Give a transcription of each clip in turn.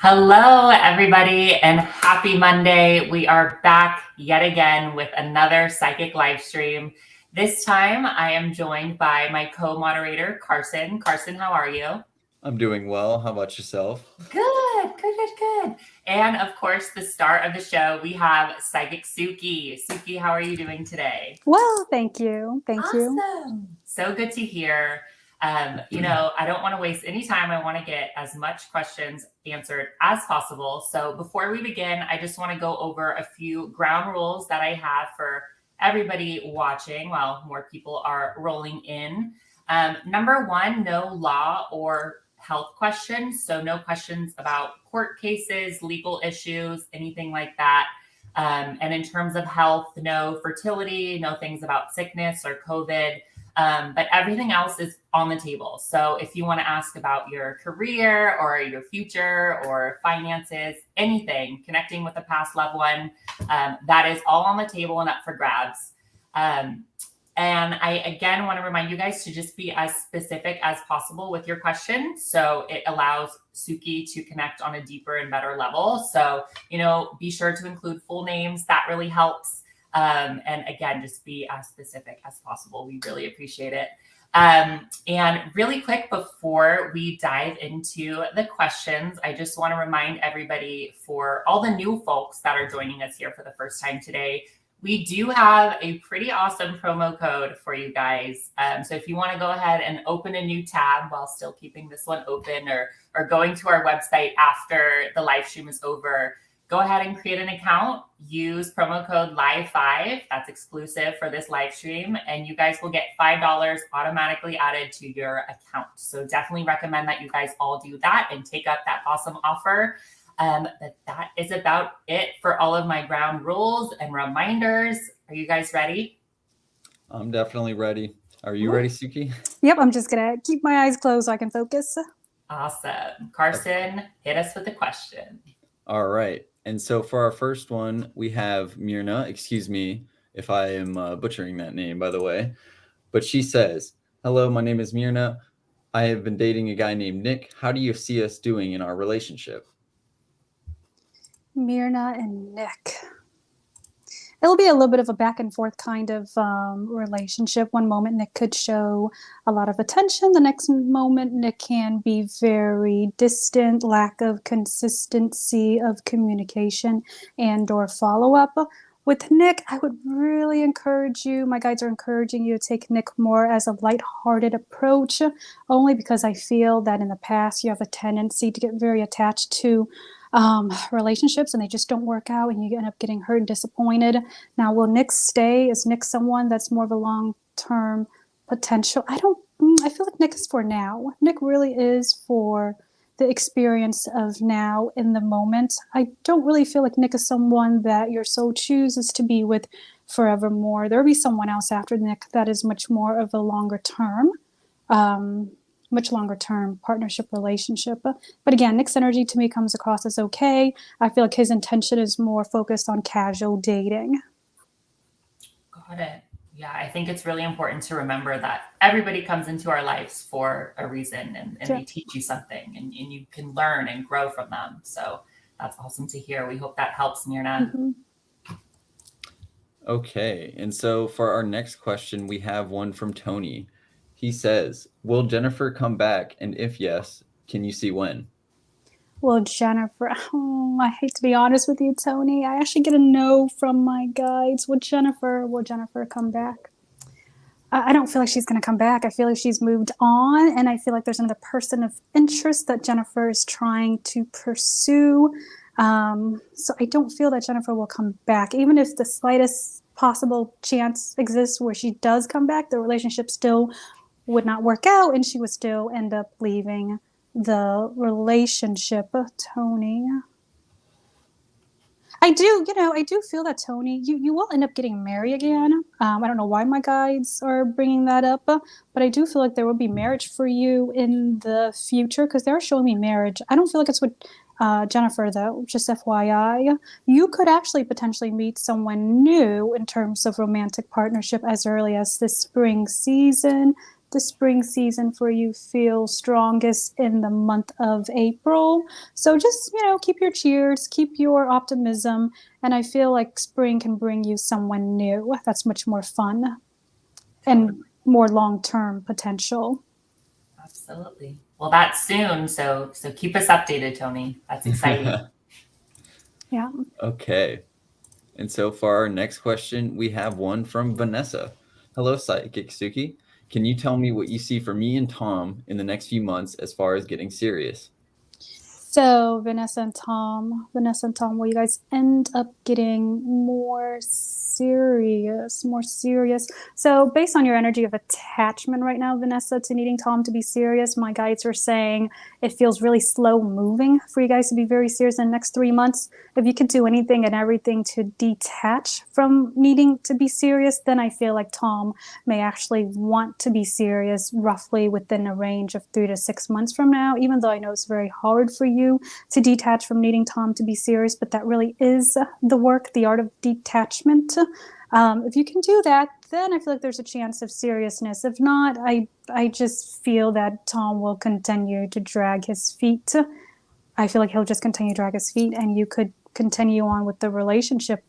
Hello, everybody, and happy Monday. We are back yet again with another psychic live stream. This time, I am joined by my co moderator, Carson. Carson, how are you? I'm doing well. How about yourself? Good. And of course, the star of the show, we have Psychic Suki. Suki, how are you doing today? Well, thank you. Thank you. Awesome. So good to hear. I don't want to waste any time. I want to get as much questions answered as possible. So before we begin, I just want to go over a few ground rules that I have for everybody watching while more people are rolling in. Number one, no law or health questions. So no questions about court cases, legal issues, anything like that. And in terms of health, no fertility, no things about sickness or COVID. But everything else is on the table. So if you want to ask about your career or your future or finances, anything connecting with a past loved one, that is all on the table and up for grabs. And I, again, want to remind you guys to just be as specific as possible with your question. So it allows Suki to connect on a deeper and better level. So, be sure to include full names. That really helps. And again, just be as specific as possible. We really appreciate it. And really quick, before we dive into the questions, I just want to remind everybody, for all the new folks that are joining us here for the first time today, we do have a pretty awesome promo code for you guys. So if you want to go ahead and open a new tab while still keeping this one open, or going to our website after the live stream is over, go ahead and create an account, use promo code LIVE5, that's exclusive for this live stream, and you guys will get $5 automatically added to your account. So definitely recommend that you guys all do that and take up that awesome offer. But that is about it for all of my ground rules and reminders. Are you guys ready? I'm definitely ready. Are you ready, Suki? Yep, I'm just going to keep my eyes closed so I can focus. Awesome. Carson, hit us with a question. All right. And so for our first one, we have Mirna. Excuse me if I am butchering that name, by the way. But she says, "Hello, my name is Mirna. I have been dating a guy named Nick. How do you see us doing in our relationship?" Mirna and Nick. It'll be a little bit of a back and forth kind of relationship. One moment, Nick could show a lot of attention. The next moment, Nick can be very distant, lack of consistency of communication and or follow-up. With Nick, I would really encourage you, my guides are encouraging you to take Nick more as a lighthearted approach, only because I feel that in the past you have a tendency to get very attached to relationships and they just don't work out and you end up getting hurt and disappointed. Now, will Nick stay? Is Nick someone that's more of a long-term potential? I feel like Nick is for now. Nick really is for the experience of now in the moment. I don't really feel like Nick is someone that your soul chooses to be with forevermore. There'll be someone else after Nick that is much more of a longer term partnership relationship. But again, Nick's energy to me comes across as okay. I feel like his intention is more focused on casual dating. Got it. Yeah, I think it's really important to remember that everybody comes into our lives for a reason, and they teach you something, and you can learn and grow from them. So that's awesome to hear. We hope that helps, Mirna. Mm-hmm. Okay. And so for our next question, we have one from Tony. He says, "Will Jennifer come back? And if yes, can you see when?" Well, Jennifer, I hate to be honest with you, Tony. I actually get a no from my guides. Will Jennifer come back? I don't feel like she's going to come back. I feel like she's moved on, and I feel like there's another person of interest that Jennifer is trying to pursue. So I don't feel that Jennifer will come back. Even if the slightest possible chance exists where she does come back, the relationship still would not work out, and she would still end up leaving the relationship. Tony, I do feel that, Tony, you will end up getting married again. I don't know why my guides are bringing that up, but I do feel like there will be marriage for you in the future, because they're showing me marriage. I don't feel like it's with Jennifer, though, just FYI. You could actually potentially meet someone new in terms of romantic partnership as early as this spring season. the spring season for you feels strongest in the month of April. So just, keep your cheers, keep your optimism. And I feel like spring can bring you someone new that's much more fun and more long-term potential. Absolutely. Well, that's soon. So keep us updated, Tony. That's exciting. Yeah. Okay. And so for our next question, we have one from Vanessa. Hello, Psychic Suki. Can you tell me what you see for me and Tom in the next few months as far as getting serious? So Vanessa and Tom, will you guys end up getting more serious? So based on your energy of attachment right now, Vanessa, to needing Tom to be serious, my guides are saying it feels really slow moving for you guys to be very serious in the next 3 months. If you could do anything and everything to detach from needing to be serious, then I feel like Tom may actually want to be serious roughly within a range of 3 to 6 months from now, even though I know it's very hard for you to detach from needing Tom to be serious, but that really is the work, the art of detachment. If you can do that, then I feel like there's a chance of seriousness. If not, I just feel that Tom will continue to drag his feet. I feel like he'll just continue to drag his feet, and you could continue on with the relationship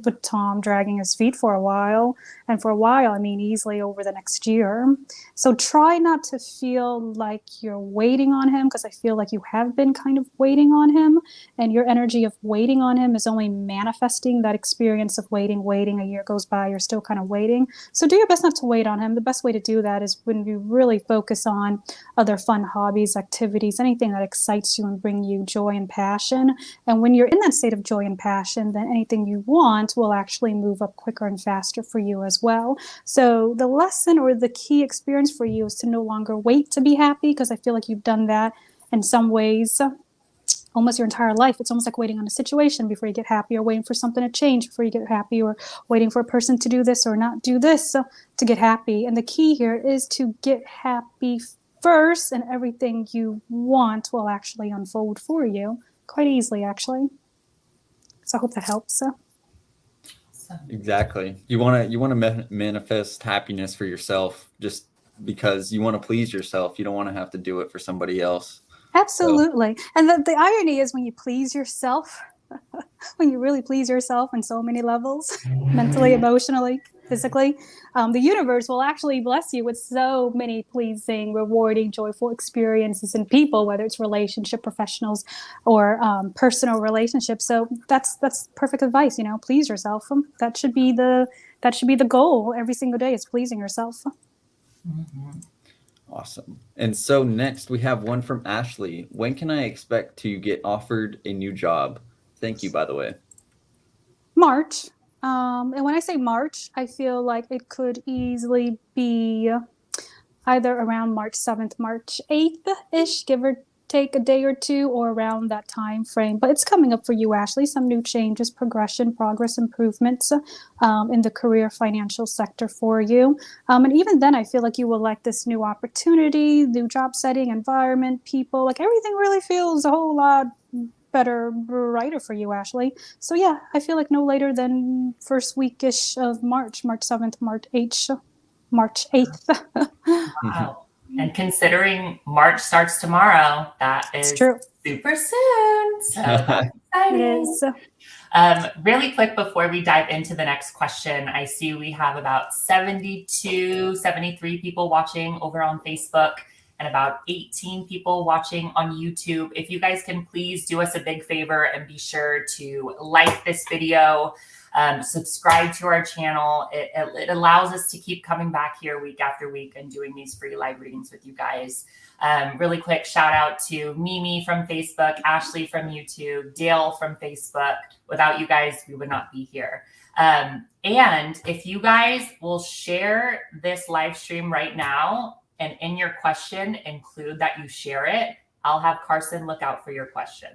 with Tom dragging his feet for a while. And for a while, I mean, easily over the next year. So try not to feel like you're waiting on him, because I feel like you have been kind of waiting on him. And your energy of waiting on him is only manifesting that experience of waiting. A year goes by, you're still kind of waiting. So do your best not to wait on him. The best way to do that is when you really focus on other fun hobbies, activities, anything that excites you and bring you joy and passion. And when you're in that state of joy and passion, then anything you want will actually move up quicker and faster for you as well. So the lesson or the key experience for you is to no longer wait to be happy, because I feel like you've done that in some ways almost your entire life. It's almost like waiting on a situation before you get happy, or waiting for something to change before you get happy, or waiting for a person to do this or not do this to get happy. And the key here is to get happy first, and everything you want will actually unfold for you quite easily, actually. So I hope that helps. Exactly. You want to manifest happiness for yourself, just because you want to please yourself. You don't want to have to do it for somebody else. Absolutely. So. And the irony is, when you please yourself, when you really please yourself on so many levels, mentally, emotionally, physically, the universe will actually bless you with so many pleasing, rewarding, joyful experiences and people, whether it's relationship, professionals, or personal relationships. So that's perfect advice. Please yourself. That should be the goal every single day, is pleasing yourself. Mm-hmm. Awesome. And so next we have one from Ashley. When can I expect to get offered a new job? Thank you, by the way. March. And when I say March, I feel like it could easily be either around March 7th, March 8th-ish, give or take a day or two, or around that time frame. But it's coming up for you, Ashley. Some new changes, progression, progress, improvements in the career financial sector for you. And even then, I feel like you will like this new opportunity, new job setting, environment, people. Like everything really feels a whole lot better, brighter for you, Ashley. So yeah, I feel like no later than first weekish of March 7th, March 8th. Wow. And considering March starts tomorrow, that is true. Super soon. So that's exciting. It is. Really quick before we dive into the next question, I see we have about 72, 73 people watching over on Facebook, and about 18 people watching on YouTube. If you guys can please do us a big favor and be sure to like this video, subscribe to our channel. It allows us to keep coming back here week after week and doing these free live readings with you guys. Really quick shout out to Mimi from Facebook, Ashley from YouTube, Dale from Facebook. Without you guys, we would not be here. And if you guys will share this live stream right now, and in your question include that you share it, I'll have Carson look out for your question.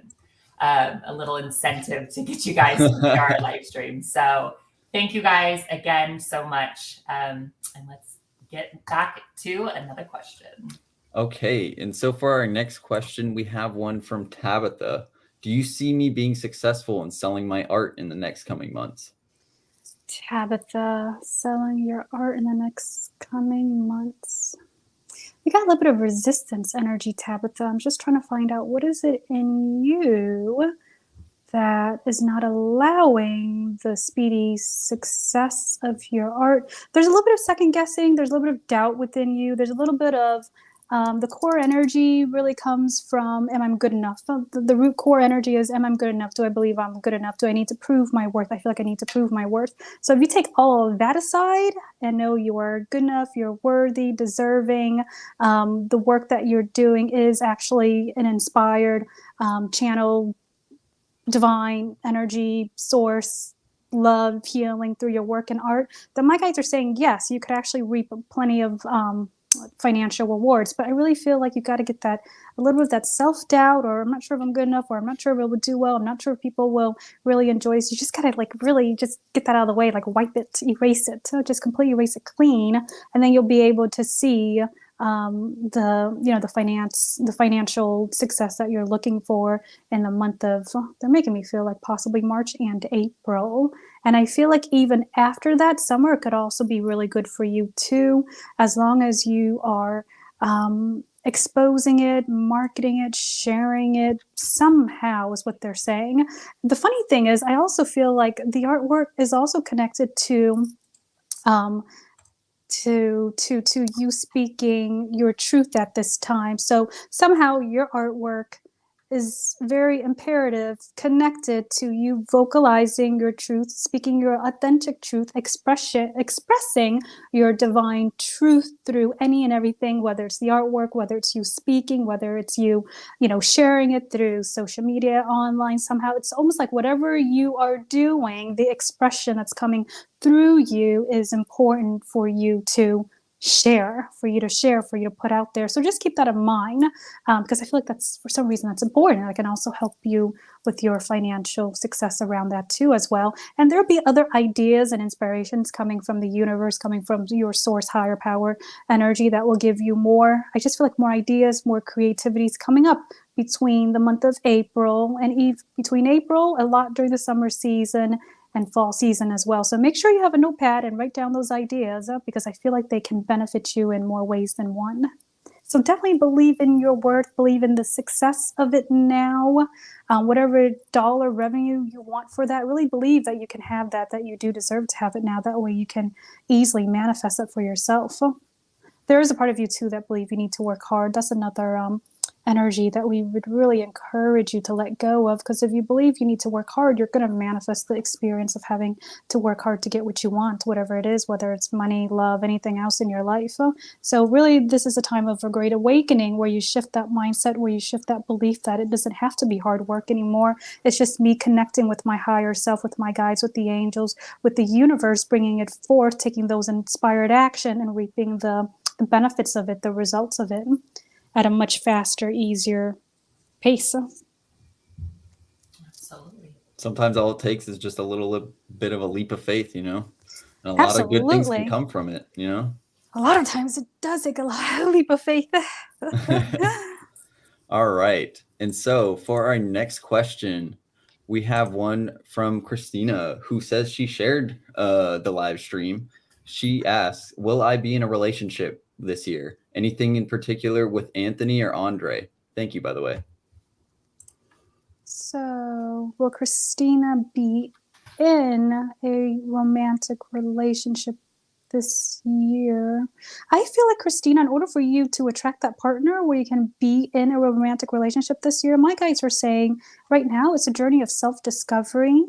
A little incentive to get you guys to share our live stream. So thank you guys again so much. And let's get back to another question. Okay, and so for our next question, we have one from Tabitha. Do you see me being successful in selling my art in the next coming months? Tabitha, selling your art in the next coming months. You got a little bit of resistance energy, Tabitha. I'm just trying to find out what is it in you that is not allowing the speedy success of your art. There's a little bit of second guessing. There's a little bit of doubt within you. There's a little bit of the core energy really comes from, am I good enough? The root core energy is, am I good enough? Do I believe I'm good enough? Do I need to prove my worth? I feel like I need to prove my worth. So if you take all of that aside and know you are good enough, you're worthy, deserving, the work that you're doing is actually an inspired channel, divine energy, source, love, healing through your work and art, then my guides are saying, yes, you could actually reap plenty of financial rewards. But I really feel like you got to get that a little bit of that self-doubt, or I'm not sure if I'm good enough, or I'm not sure if it would do well, I'm not sure if people will really enjoy it. So you just got to like really just get that out of the way, like wipe it, erase it, so just completely erase it clean, and then you'll be able to see the financial success that you're looking for in the month of, they're making me feel like possibly March and April. And I feel like even after that, summer could also be really good for you too, as long as you are exposing it, marketing it, sharing it somehow is what they're saying. The funny thing is, I also feel like the artwork is also connected to you speaking your truth at this time. So somehow your artwork is very imperative, connected to you vocalizing your truth, speaking your authentic truth, expressing your divine truth through any and everything, whether it's the artwork, whether it's you speaking, whether it's you, sharing it through social media, online, somehow. It's almost like whatever you are doing, the expression that's coming through you is important for you to share, for you to put out there. So just keep that in mind, because I feel like that's, for some reason, that's important. I can also help you with your financial success around that too as well. And there'll be other ideas and inspirations coming from the universe, coming from your source, higher power energy, that will give you more. I just feel like more ideas, more creativity is coming up between the month of April and between April, a lot during the summer season, and fall season as well. So make sure you have a notepad and write down those ideas, because I feel like they can benefit you in more ways than one. So definitely believe in your worth, believe in the success of it now. Whatever dollar revenue you want for that, really believe that you can have that you do deserve to have it now. That way you can easily manifest it for yourself. There is a part of you too that believe you need to work hard. That's another energy that we would really encourage you to let go of, because if you believe you need to work hard, you're going to manifest the experience of having to work hard to get what you want, whatever it is, whether it's money, love, anything else in your life. So really, this is a time of a great awakening, where you shift that mindset, where you shift that belief that it doesn't have to be hard work anymore. It's just me connecting with my higher self, with my guides, with the angels, with the universe, bringing it forth, taking those inspired action and reaping the benefits of it, the results of it, at a much faster, easier pace. Absolutely. Sometimes all it takes is just a little bit of a leap of faith, and a lot of good things can come from it, A lot of times it does take a lot of leap of faith. All right. And so for our next question, we have one from Christina, who says she shared the live stream. She asks, will I be in a relationship this year? Anything in particular with Anthony or Andre? Thank you, by the way. So, will Christina be in a romantic relationship this year? I feel like, Christina, in order for you to attract that partner where you can be in a romantic relationship this year, my guides are saying right now it's a journey of self-discovery,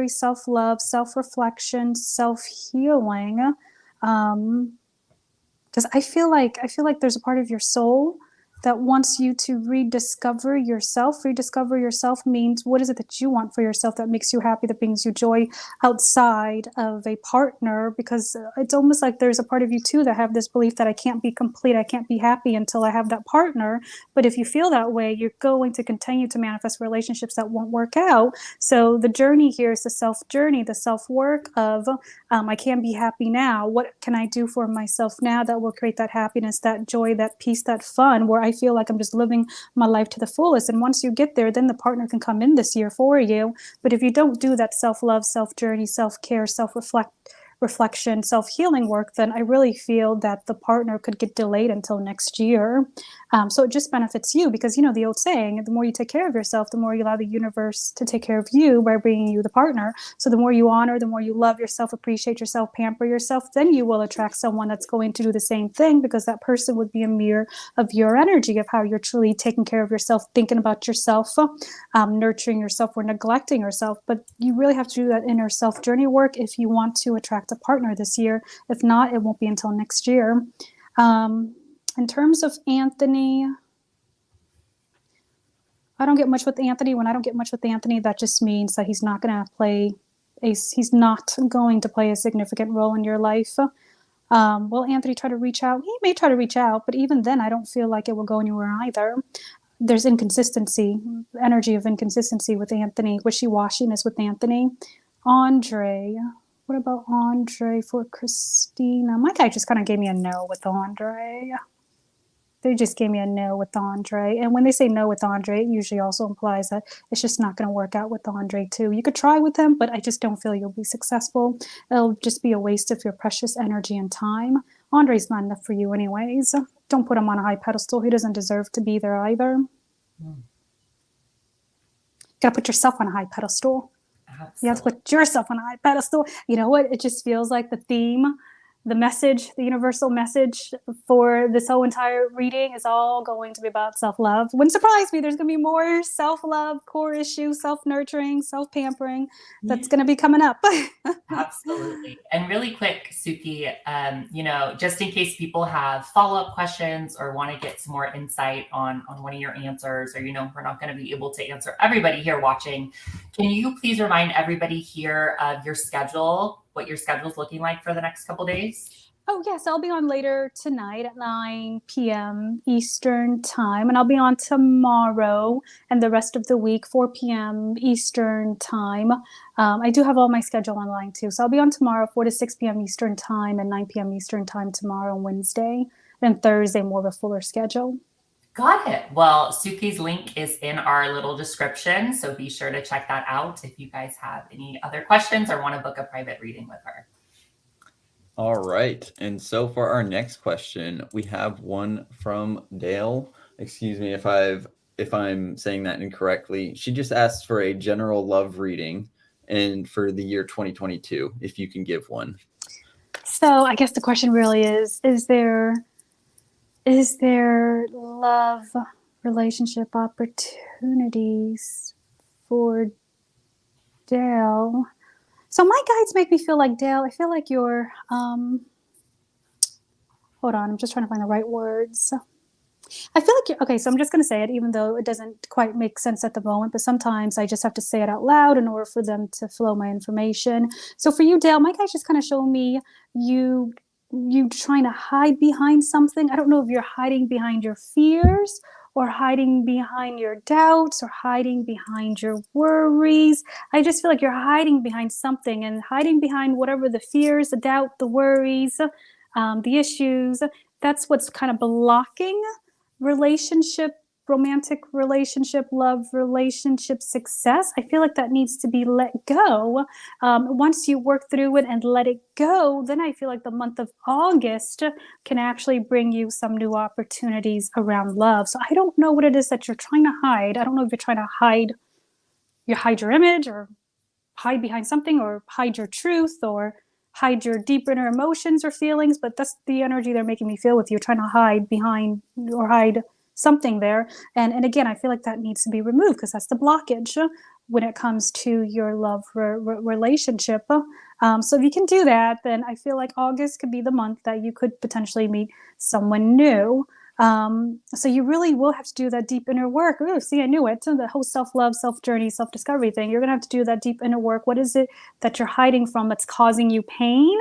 self-love, self-reflection, self-healing. Because I feel like there's a part of your soul that wants you to rediscover yourself. Rediscover yourself means, what is it that you want for yourself that makes you happy, that brings you joy outside of a partner? Because it's almost like there's a part of you too that have this belief that I can't be complete, I can't be happy until I have that partner. But if you feel that way, you're going to continue to manifest relationships that won't work out. So the journey here is the self-journey, the self-work of, I can't be happy now. What can I do for myself now that will create that happiness, that joy, that peace, that fun, where I feel like I'm just living my life to the fullest? And once you get there, then the partner can come in this year for you. But if you don't do that self-love, self-journey, self-care, self-reflection, reflection, self-healing work, then I really feel that the partner could get delayed until next year. So it just benefits you because, the old saying, the more you take care of yourself, the more you allow the universe to take care of you by bringing you the partner. So the more you honor, the more you love yourself, appreciate yourself, pamper yourself, then you will attract someone that's going to do the same thing, because that person would be a mirror of your energy, of how you're truly taking care of yourself, thinking about yourself, nurturing yourself, or neglecting yourself. But you really have to do that inner self journey work if you want to attract a partner this year. If not, it won't be until next year. In terms of Anthony, I don't get much with Anthony. When I don't get much with Anthony, that just means that he's not going to play a significant role in your life. Will Anthony try to reach out? He may try to reach out, but even then, I don't feel like it will go anywhere either. There's inconsistency, energy of inconsistency with Anthony, wishy-washiness with Anthony. Andre, what about Andre for Christina? My guy just kind of gave me a no with Andre. They just gave me a no with Andre. And when they say no with Andre, it usually also implies that it's just not going to work out with Andre too. You could try with him, but I just don't feel you'll be successful. It'll just be a waste of your precious energy and time. Andre's not enough for you anyways. Don't put him on a high pedestal. He doesn't deserve to be there either. Gotta put yourself on a high pedestal. Absolutely. You have to put yourself on a high pedestal. You know what? It just feels like the theme, the message, the universal message for this whole entire reading is all going to be about self-love. Wouldn't surprise me. There's going to be more self-love, core issues, self-nurturing, self-pampering that's going to be coming up. Absolutely. And really quick, Suki, just in case people have follow-up questions or want to get some more insight on one of your answers, or, we're not going to be able to answer everybody here watching. Can you please remind everybody here of your schedule, what your schedule is looking like for the next couple days? Oh, yes. I'll be on later tonight at 9 p.m. Eastern time. And I'll be on tomorrow and the rest of the week, 4 p.m. Eastern time. I do have all my schedule online too. So I'll be on tomorrow, 4 to 6 p.m. Eastern time and 9 p.m. Eastern time tomorrow and Wednesday. And Thursday, more of a fuller schedule. Got it. Well, Suki's link is in our little description, so be sure to check that out if you guys have any other questions or want to book a private reading with her. All right. And so for our next question, we have one from Dale. Excuse me if I'm saying that incorrectly. She just asked for a general love reading and for the year 2022, if you can give one. So I guess the question really is there love relationship opportunities for Dale? So my guides make me feel like, Dale, I feel like you're, hold on, I'm just trying to find the right words. I feel like okay, so I'm just going to say it, even though it doesn't quite make sense at the moment, but sometimes I just have to say it out loud in order for them to flow my information. So for you, Dale, my guides just kind of show me you trying to hide behind something. I don't know if you're hiding behind your fears or hiding behind your doubts or hiding behind your worries. I just feel like you're hiding behind something, and hiding behind whatever the fears, the doubt, the worries, the issues. That's what's kind of blocking romantic relationship, love relationship success. I feel like that needs to be let go. Once you work through it and let it go, then I feel like the month of August can actually bring you some new opportunities around love. So I don't know what it is that you're trying to hide. I don't know if you're trying to hide your image, or hide behind something, or hide your truth, or hide your deep inner emotions or feelings, but that's the energy they're making me feel with you. You're trying to hide behind or hide something there. And again, I feel like that needs to be removed, because that's the blockage when it comes to your love relationship. So if you can do that, then I feel like August could be the month that you could potentially meet someone new. So you really will have to do that deep inner work. Ooh, see, I knew it. So the whole self-love, self-journey, self-discovery thing. You're going to have to do that deep inner work. What is it that you're hiding from that's causing you pain,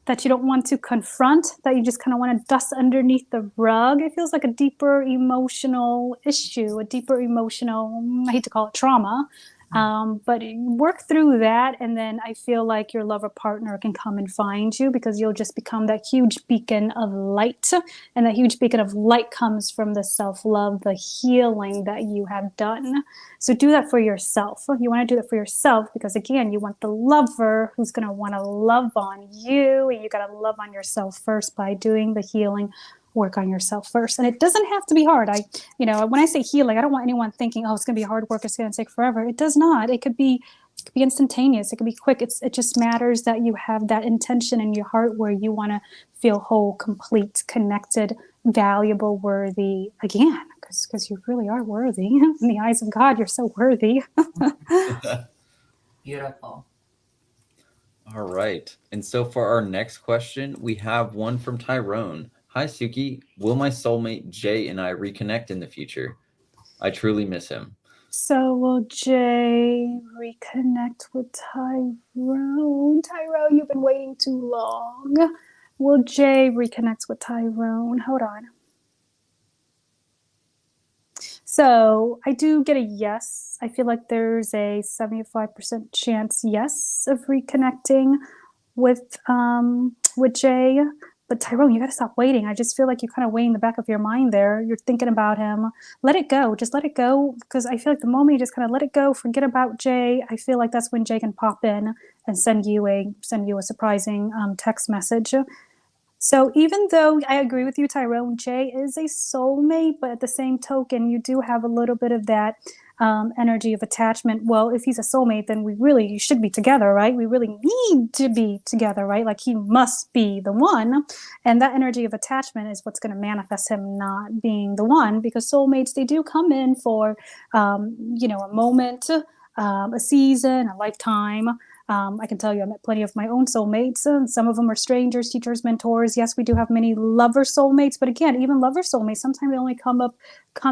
that you don't want to confront, that you just kind of want to dust underneath the rug? It feels like a deeper emotional issue, a deeper emotional, I hate to call it trauma, But work through that, and then I feel like your lover partner can come and find you, because you'll just become that huge beacon of light. And that huge beacon of light comes from the self-love, the healing that you have done. So do that for yourself. You want to do that for yourself because, again, you want the lover who's going to want to love on you. And you got to love on yourself first by doing the healing work on yourself first. And it doesn't have to be hard. When I say healing, I don't want anyone thinking, oh, it's going to be hard work, it's going to take forever. It does not. It could be instantaneous. It could be quick. It just matters that you have that intention in your heart where you want to feel whole, complete, connected, valuable, worthy again, because you really are worthy. In the eyes of God, you're so worthy. Beautiful. All right. And so for our next question, we have one from Tyron. Hi, Suki. Will my soulmate Jay and I reconnect in the future? I truly miss him. So will Jay reconnect with Tyron? Tyron, you've been waiting too long. Will Jay reconnect with Tyron? Hold on. So I do get a yes. I feel like there's a 75% chance, yes, of reconnecting with Jay. But Tyron, you got to stop waiting. I just feel like you're kind of weighing the back of your mind there. You're thinking about him. Let it go. Just let it go. Because I feel like the moment you just kind of let it go, forget about Jay, I feel like that's when Jay can pop in and send you a surprising text message. So even though I agree with you, Tyron, Jay is a soulmate, but at the same token, you do have a little bit of that energy of attachment. Well, if he's a soulmate, then you should be together, right? We really need to be together, right? Like he must be the one. And that energy of attachment is what's going to manifest him not being the one, because soulmates, they do come in for, a moment, a season, a lifetime. I can tell you I met plenty of my own soulmates, and some of them are strangers, teachers, mentors. Yes, we do have many lover soulmates, but again, even lover soulmates, sometimes they only come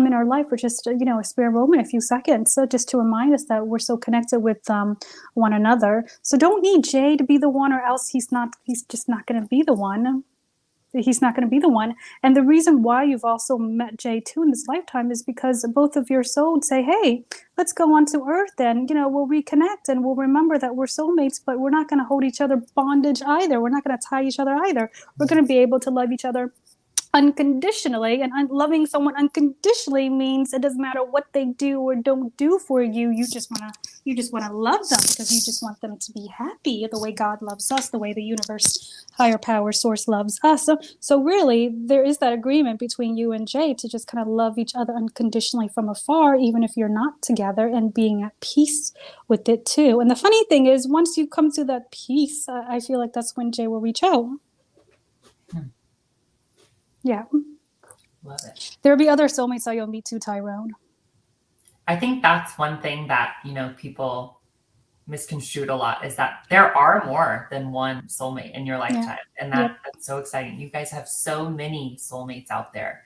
in our life for just, a spare moment, a few seconds. So just to remind us that we're so connected with one another. So don't need Jay to be the one, or else he's just not going to be the one. He's not going to be the one. And the reason why you've also met Jay too in this lifetime is because both of your souls say, hey, let's go on to Earth and, we'll reconnect and we'll remember that we're soulmates, but we're not going to hold each other bondage either. We're not going to tie each other either. We're going to be able to love each other unconditionally. And loving someone unconditionally means it doesn't matter what they do or don't do for you. You just want to love them because you just want them to be happy the way God loves us, the way the universe, higher power, source loves us. So really, there is that agreement between you and Jay to just kind of love each other unconditionally from afar, even if you're not together, and being at peace with it too. And the funny thing is, once you come to that peace, I feel like that's when Jay will reach out. Yeah. Love it. There'll be other soulmates that you'll meet too, Tyron. I think that's one thing that, people misconstrued a lot, is that there are more than one soulmate in your lifetime. Yeah. And that's so exciting. You guys have so many soulmates out there.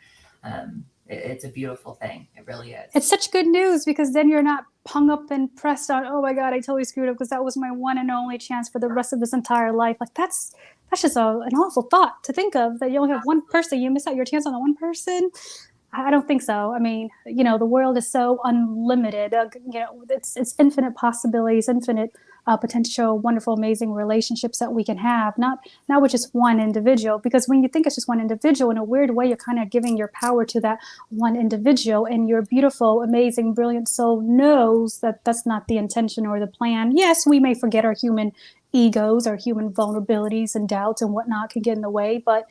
It's a beautiful thing. It really is. It's such good news, because then you're not hung up and pressed on, oh my God, I totally screwed up because that was my one and only chance for the rest of this entire life. Like that's just an awful thought to think of, that you only have one person. You miss out your chance on the one person. I don't think so. I mean, the world is so unlimited. It's infinite possibilities, infinite potential, wonderful, amazing relationships that we can have, not with just one individual. Because when you think it's just one individual, in a weird way, you're kind of giving your power to that one individual, and your beautiful, amazing, brilliant soul knows that that's not the intention or the plan. Yes, we may forget our human egos, our human vulnerabilities and doubts and whatnot can get in the way, but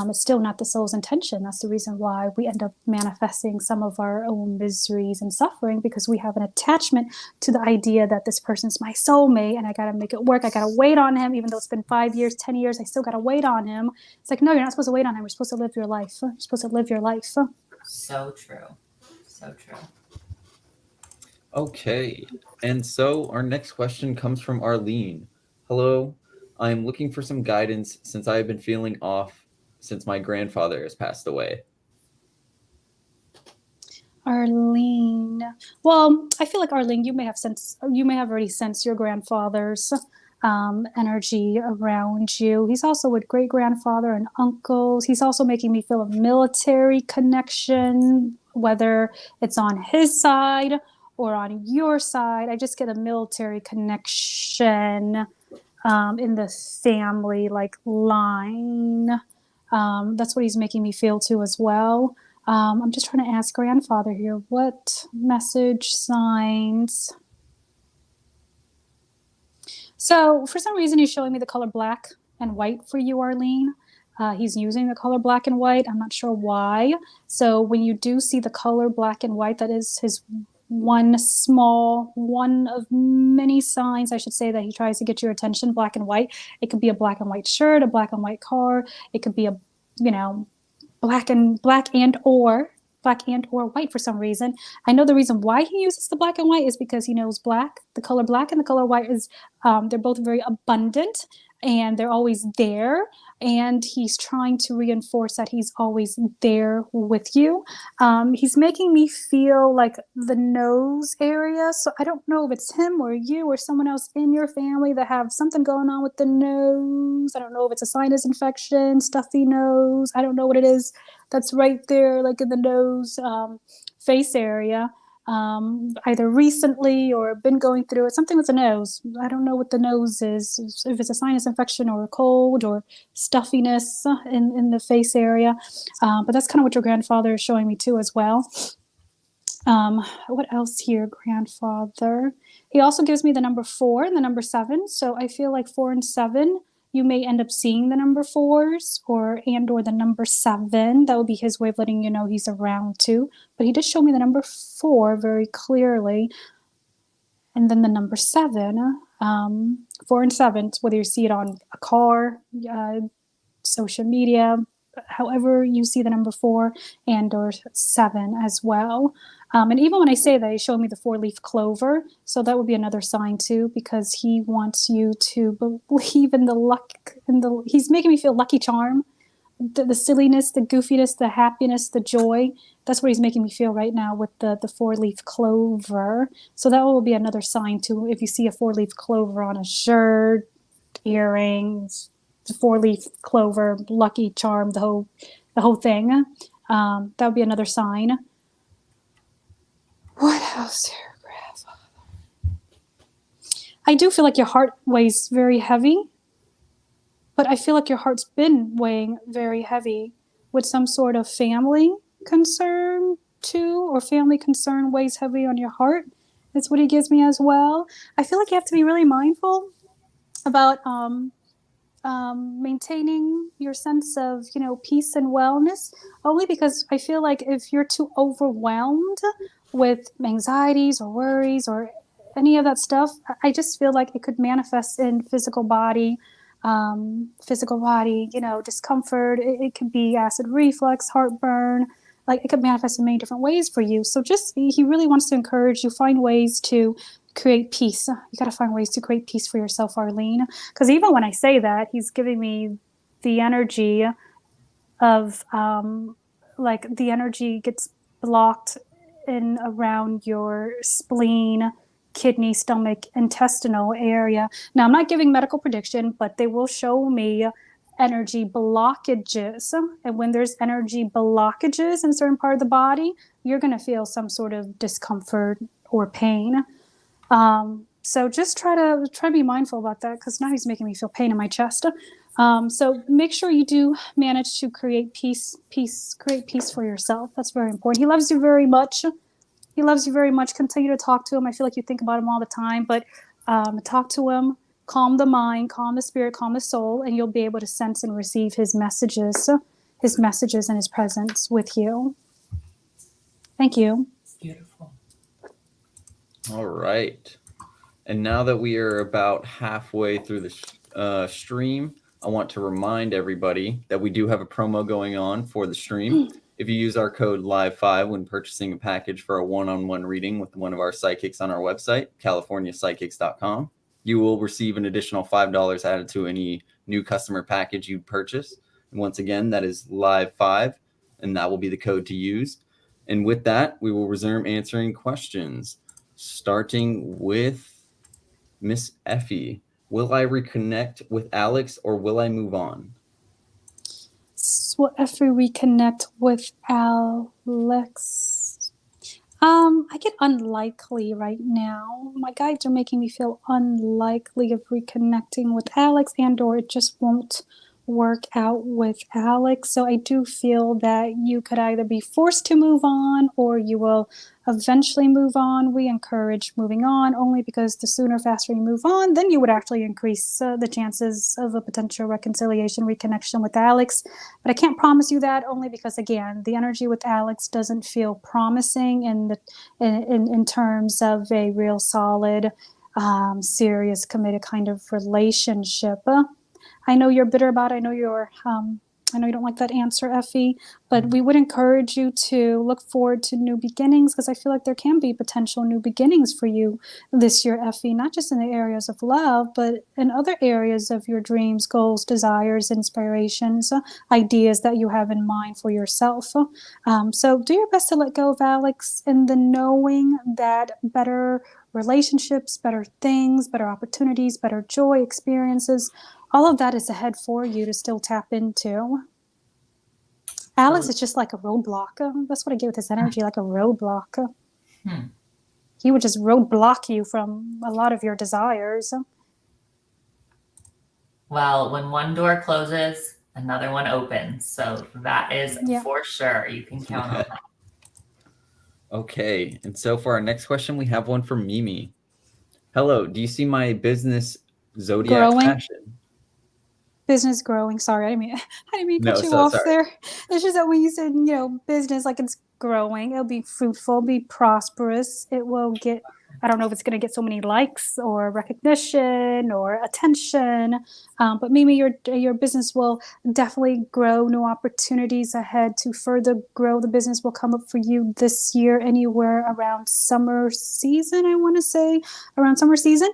it's still not the soul's intention. That's the reason why we end up manifesting some of our own miseries and suffering, because we have an attachment to the idea that this person's my soulmate and I got to make it work. I got to wait on him, even though it's been 5 years, 10 years, I still got to wait on him. It's like, no, you're not supposed to wait on him. You're supposed to live your life. You're supposed to live your life. So true. So true. Okay. And so our next question comes from Arlene. Hello. I'm looking for some guidance since I have been feeling off since my grandfather has passed away. Arlene. Well, I feel like, Arlene, you may have already sensed your grandfather's energy around you. He's also with great grandfather and uncles. He's also making me feel a military connection, whether it's on his side or on your side. I just get a military connection in the family like line. That's what he's making me feel too as well. I'm just trying to ask grandfather here, what message signs? So for some reason, he's showing me the color black and white for you, Arlene. He's using the color black and white. I'm not sure why. So when you do see the color black and white, that is his one of many signs, I should say, that he tries to get your attention, black and white. It could be a black and white shirt, a black and white car. It could be a, black and or white for some reason. I know the reason why he uses the black and white is because he knows black, the color black and the color white is, they're both very abundant and they're always there. And he's trying to reinforce that he's always there with you. He's making me feel like the nose area. So I don't know if it's him or you or someone else in your family that have something going on with the nose. I don't know if it's a sinus infection, stuffy nose. I don't know what it is that's right there, like in the nose face area. Either recently or been going through it, something with the nose. I don't know what the nose is, if it's a sinus infection or a cold or stuffiness in the face area. But that's kind of what your grandfather is showing me too as well. What else here, grandfather? He also gives me the number 4 and the number 7. So I feel like 4 and 7, you may end up seeing the number 4s or the number 7. That would be his way of letting you know he's around too. But he did show me the number 4 very clearly. And then the number 7, 4 and 7, whether you see it on a car, social media, however you see the number 4 and or 7 as well. And even when I say that, he showed me the 4-leaf clover. So that would be another sign too, because he wants you to believe in the luck, he's making me feel lucky charm, the silliness, the goofiness, the happiness, the joy. That's what he's making me feel right now with the 4-leaf clover. So that will be another sign too. If you see a 4-leaf clover on a shirt, earrings, the 4-leaf clover, lucky charm, the whole thing. That would be another sign. What else here, grandfather? I do feel like your heart weighs very heavy, but I feel like your heart's been weighing very heavy with some sort of family concern too, or family concern weighs heavy on your heart. That's what he gives me as well. I feel like you have to be really mindful about maintaining your sense of, peace and wellness, only because I feel like if you're too overwhelmed with anxieties or worries or any of that stuff, I just feel like it could manifest in physical body, discomfort. It could be acid reflux, heartburn. Like it could manifest in many different ways for you. So he really wants to encourage you, find ways to create peace. You got to find ways to create peace for yourself, Arlene. Because even when I say that, he's giving me the energy of the energy gets blocked in around your spleen, kidney, stomach, intestinal area. Now, I'm not giving medical prediction, but they will show me energy blockages. And when there's energy blockages in a certain part of the body, you're going to feel some sort of discomfort or pain. So just try to be mindful about that, because now he's making me feel pain in my chest. So make sure you do manage to create peace for yourself. That's very important. He loves you very much. Continue to talk to him. I feel like you think about him all the time, but talk to him, calm the mind, calm the spirit, calm the soul, and you'll be able to sense and receive his messages and his presence with you. Thank you. Beautiful. All right. And now that we are about halfway through the stream, I want to remind everybody that we do have a promo going on for the stream. If you use our code LIVE5 when purchasing a package for a one-on-one reading with one of our psychics on our website, californiapsychics.com, you will receive an additional $5 added to any new customer package you purchase. And once again, that is LIVE5, and that will be the code to use. And with that, we will resume answering questions, starting with Miss Effie. Will I reconnect with Alex or will I move on? So if we reconnect with Alex, I get unlikely right now. My guides are making me feel unlikely of reconnecting with Alex, and or it just won't work out with Alex. So I do feel that you could either be forced to move on or you will eventually move on. We encourage moving on only because the sooner, faster you move on, then you would actually increase the chances of a potential reconciliation, reconnection with Alex. But I can't promise you that only because, again, the energy with Alex doesn't feel promising in terms of a real solid, serious, committed kind of relationship. I know you're bitter about it. I know you don't like that answer, Effie, but we would encourage you to look forward to new beginnings because I feel like there can be potential new beginnings for you this year, Effie, not just in the areas of love, but in other areas of your dreams, goals, desires, inspirations, ideas that you have in mind for yourself. So do your best to let go of Alex in the knowing that better relationships, better things, better opportunities, better joy, experiences, all of that is ahead for you to still tap into. Alex is just like a roadblock. That's what I get with his energy, like a roadblock. He would just roadblock you from a lot of your desires. Well, when one door closes, another one opens. So that is for sure. You can count on that. Okay, and so for our next question, we have one from Mimi. Hello, do you see my business zodiac fashion? Business growing. Sorry, I didn't mean to cut you off there. It's just that when you said, business, like it's growing, it'll be fruitful, be prosperous. It will get, I don't know if it's going to get so many likes or recognition or attention, but Mimi, your business will definitely grow. New opportunities ahead to further grow. The business will come up for you this year, anywhere around summer season, I want to say, around summer season.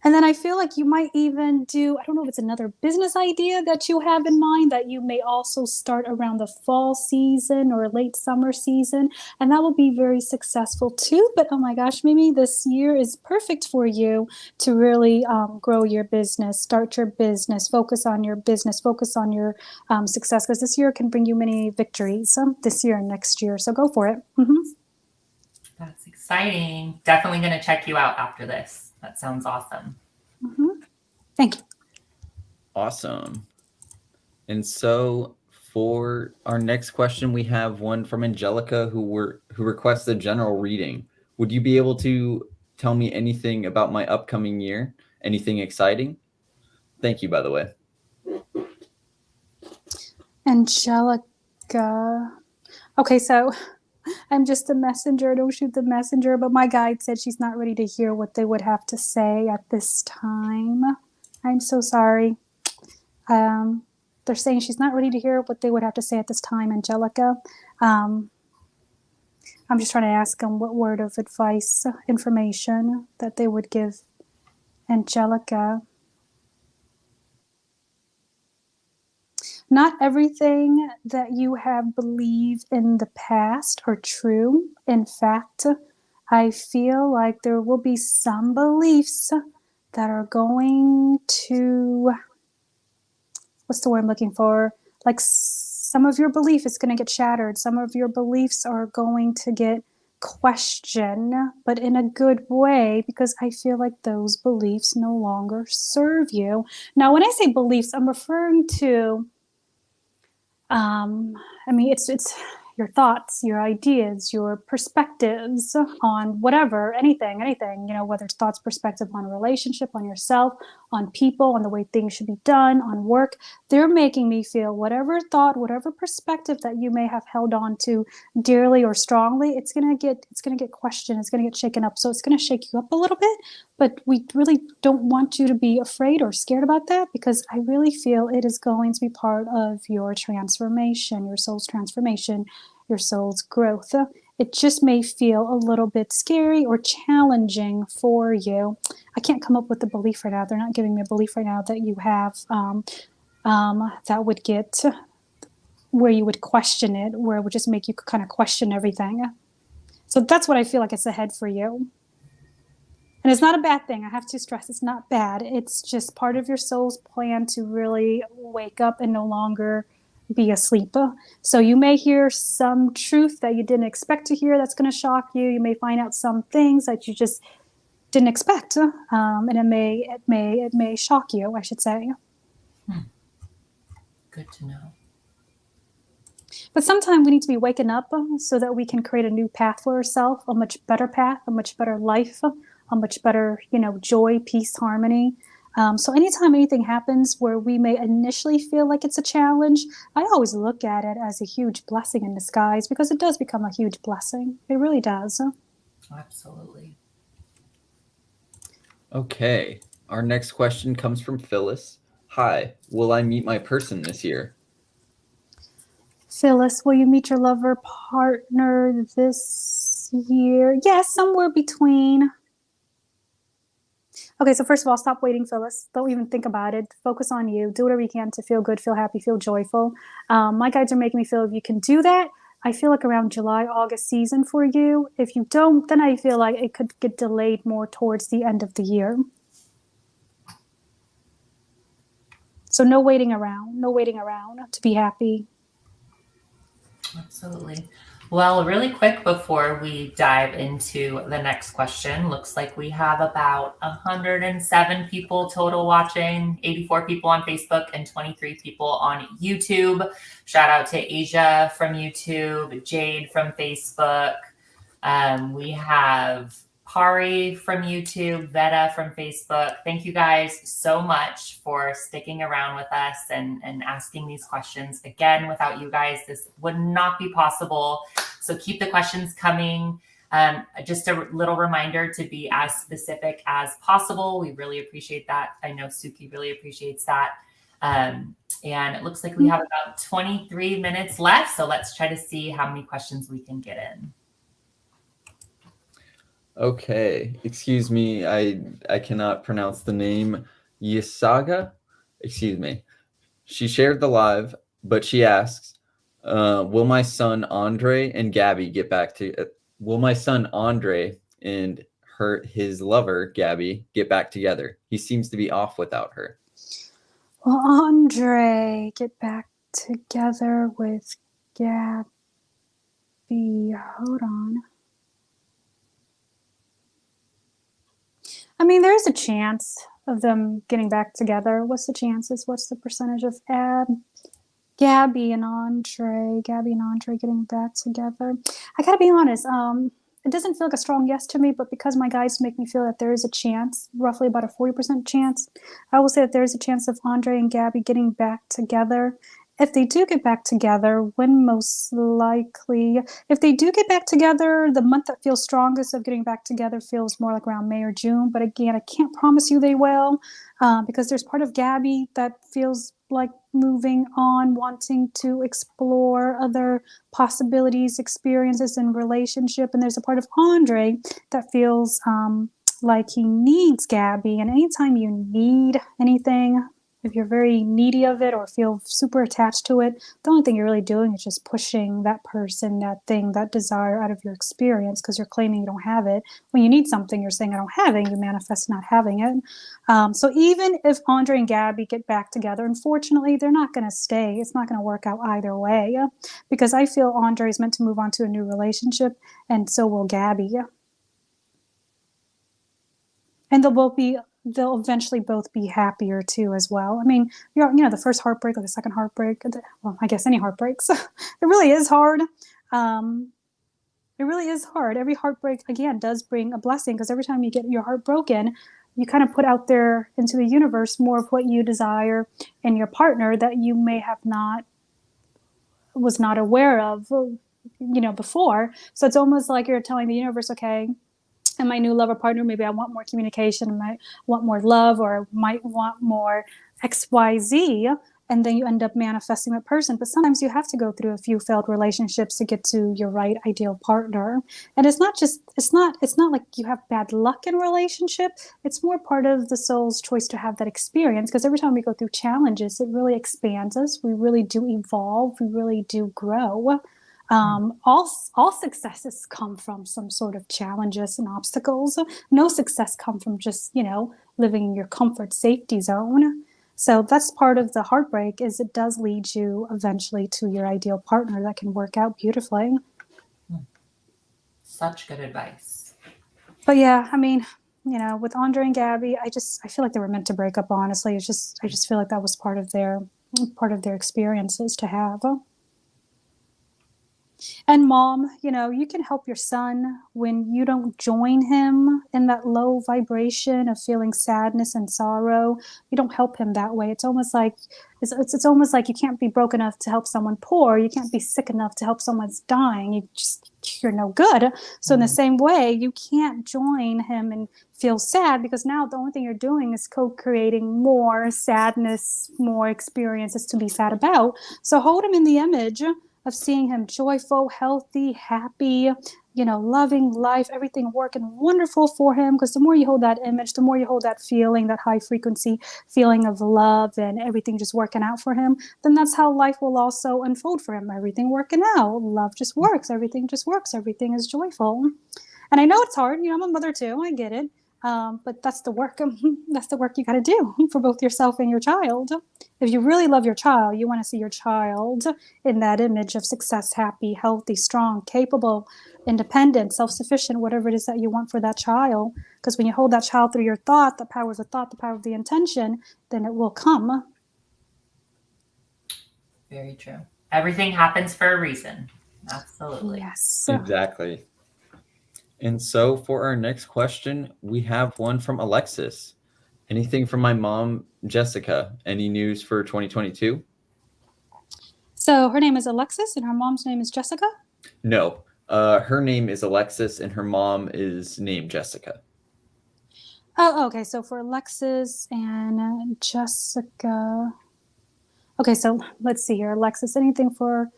And then I feel like you might even do, I don't know if it's another business idea that you have in mind that you may also start around the fall season or late summer season. And that will be very successful too. But oh my gosh, Mimi, this year is perfect for you to really grow your business, start your business, focus on your business, focus on your success, because this year can bring you many victories this year and next year. So go for it. That's exciting. Definitely going to check you out after this. That sounds awesome. Thank you. Awesome. And so for our next question, we have one from Angelica who requests a general reading. Would you be able to tell me anything about my upcoming year? Anything exciting? Thank you, by the way. Angelica. Okay, so I'm just a messenger. Don't shoot the messenger. But my guide said she's not ready to hear what they would have to say at this time. I'm so sorry. They're saying she's not ready to hear what they would have to say at this time, Angelica. I'm just trying to ask them what word of advice, information that they would give Angelica. Not everything that you have believed in the past are true. In fact, I feel like there will be some beliefs that are going to, what's the word I'm looking for? Like some of your belief is going to get shattered. Some of your beliefs are going to get questioned, but in a good way, because I feel like those beliefs no longer serve you. Now, when I say beliefs, I'm referring to it's your thoughts, your ideas, your perspectives on whatever, anything, whether it's thoughts, perspective on a relationship, on yourself, on people, on the way things should be done, on work. They're making me feel whatever thought, whatever perspective that you may have held on to dearly or strongly, it's gonna get questioned, it's gonna get shaken up. So it's gonna shake you up a little bit, but we really don't want you to be afraid or scared about that, because I really feel it is going to be part of your transformation, your soul's transformation, your soul's growth. It just may feel a little bit scary or challenging for you. I can't come up with a belief right now. They're not giving me a belief right now that you have that would get where you would question it, where it would just make you kind of question everything. So that's what I feel like it's ahead for you. And it's not a bad thing. I have to stress it's not bad. It's just part of your soul's plan to really wake up and no longer be asleep. So you may hear some truth that you didn't expect to hear that's going to shock you. You may find out some things that you just didn't expect, and it may shock you, I should say. Good to know. But sometimes we need to be waking up so that we can create a new path for ourselves, a much better path, a much better life, a much better, joy, peace, harmony. So anytime anything happens where we may initially feel like it's a challenge, I always look at it as a huge blessing in disguise, because it does become a huge blessing. It really does. Absolutely. Okay. Our next question comes from Phyllis. Hi, will I meet my person this year? Phyllis, will you meet your lover partner this year? Yes, somewhere between. Okay, so first of all, stop waiting, Phyllis. Don't even think about it. Focus on you. Do whatever you can to feel good, feel happy, feel joyful. My guides are making me feel if you can do that, I feel like around July, August season for you. If you don't, then I feel like it could get delayed more towards the end of the year. So no waiting around to be happy. Absolutely. Well, really quick before we dive into the next question, looks like we have about 107 people total watching, 84 people on Facebook and 23 people on YouTube. Shout out to Asia from YouTube, Jade from Facebook. We have Pari from YouTube, Veta from Facebook. Thank you guys so much for sticking around with us and asking these questions. Again, without you guys, this would not be possible. So keep the questions coming. Just a little reminder to be as specific as possible. We really appreciate that. I know Suki really appreciates that. And it looks like we have about 23 minutes left. So let's try to see how many questions we can get in. Okay, excuse me, I cannot pronounce the name. Yisaga? Excuse me. She shared the live, but she asks, will my son Andre and Gabby get back to will my son Andre and his lover Gabby get back together? He seems to be off without her. Will Andre get back together with Gabby? Hold on. I mean, there's a chance of them getting back together. What's the chances? What's the percentage of Gabby and Andre getting back together? I gotta be honest. It doesn't feel like a strong yes to me, but because my guides make me feel that there is a chance, roughly about a 40% chance, I will say that there is a chance of Andre and Gabby getting back together. If they do get back together, when most likely? If they do get back together, the month that feels strongest of getting back together feels more like around May or June. But again, I can't promise you they will, because there's part of Gabby that feels like moving on, wanting to explore other possibilities, experiences in relationship. And there's a part of Andre that feels like he needs Gabby. And anytime you need anything, if you're very needy of it or feel super attached to it, the only thing you're really doing is just pushing that person, that thing, that desire out of your experience, because you're claiming you don't have it. When you need something, you're saying I don't have it, you manifest not having it. So even if Andre and Gabby get back together, unfortunately, they're not going to stay. It's not going to work out either way, because I feel Andre is meant to move on to a new relationship, and so will Gabby. And they'll eventually both be happier too as well. I mean, the first heartbreak or the second heartbreak, well, I guess any heartbreaks, it really is hard. It really is hard. Every heartbreak, again, does bring a blessing, because every time you get your heart broken, you kind of put out there into the universe more of what you desire in your partner that you may have was not aware of, before. So it's almost like you're telling the universe, okay, and my new lover partner, maybe I want more communication, I might want more love, or might want more XYZ, and then you end up manifesting that person. But sometimes you have to go through a few failed relationships to get to your right ideal partner. And it's not like you have bad luck in relationship. It's more part of the soul's choice to have that experience, because every time we go through challenges, it really expands us. We really do evolve. We really do grow. All successes come from some sort of challenges and obstacles. No success come from just, living in your comfort safety zone. So that's part of the heartbreak, is it does lead you eventually to your ideal partner that can work out beautifully. Such good advice. But yeah, I mean, you know, with Andre and Gabby, I feel like they were meant to break up, honestly. I just feel like that was part of their experiences to have. And mom, you know, you can help your son when you don't join him in that low vibration of feeling sadness and sorrow. You don't help him that way. It's almost like it's almost like you can't be broke enough to help someone poor. You can't be sick enough to help someone's dying. You're no good. So in the same way, you can't join him and feel sad, because now the only thing you're doing is co-creating more sadness, more experiences to be sad about. So hold him in the image of seeing him joyful, healthy, happy, you know, loving life, everything working wonderful for him. Because the more you hold that image, the more you hold that feeling, that high frequency feeling of love and everything just working out for him, then that's how life will also unfold for him. Everything working out. Love just works. Everything just works. Everything is joyful. And I know it's hard. You know, I'm a mother too. I get it. But that's the work. That's the work you got to do for both yourself and your child. If you really love your child, you want to see your child in that image of success, happy, healthy, strong, capable, independent, self-sufficient, whatever it is that you want for that child. Because when you hold that child through your thought, the power of the thought, the power of the intention, then it will come. Very true. Everything happens for a reason. Absolutely. Yes. Exactly. And so for our next question, we have one from Alexis. Anything from my mom, Jessica? Any news for 2022? So her name is Alexis and her mom's name is Jessica? No. Her name is Alexis and her mom is named Jessica. Oh, okay. So for Alexis and Jessica. Okay, so let's see here. Alexis, anything for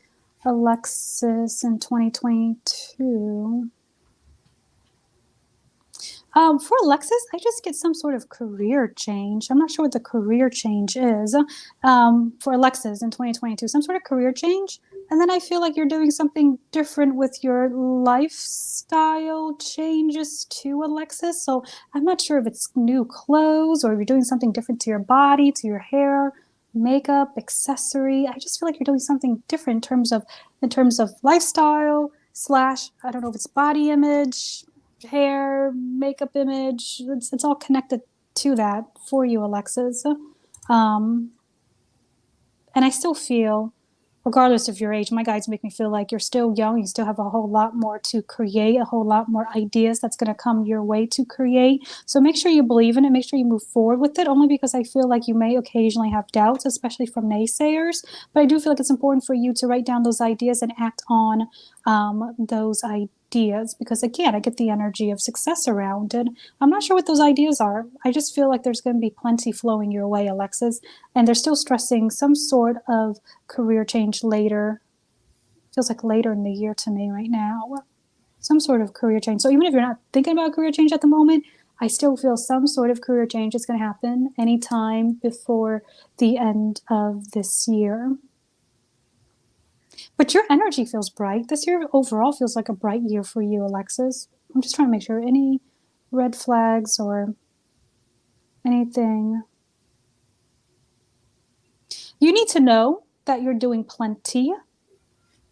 Alexis in 2022? For Alexis, I just get some sort of career change. I'm not sure what the career change is. For Alexis in 2022, some sort of career change. And then I feel like you're doing something different with your lifestyle changes too, Alexis. So I'm not sure if it's new clothes or if you're doing something different to your body, to your hair, makeup, accessory. I just feel like you're doing something different in terms of lifestyle / I don't know if it's body image, hair, makeup image. It's all connected to that for you, Alexis. And I still feel, regardless of your age, my guides make me feel like you're still young. You still have a whole lot more to create, a whole lot more ideas that's going to come your way to create. So make sure you believe in it. Make sure you move forward with it, only because I feel like you may occasionally have doubts, especially from naysayers. But I do feel like it's important for you to write down those ideas and act on those ideas, because again, I get the energy of success around it. I'm not sure what those ideas are. I just feel like there's going to be plenty flowing your way, Alexis, and they're still stressing some sort of career change later. Feels like later in the year to me right now. Some sort of career change. So even if you're not thinking about career change at the moment, I still feel some sort of career change is going to happen anytime before the end of this year. But your energy feels bright. This year overall feels like a bright year for you, Alexis. I'm just trying to make sure any red flags or anything. You need to know that you're doing plenty,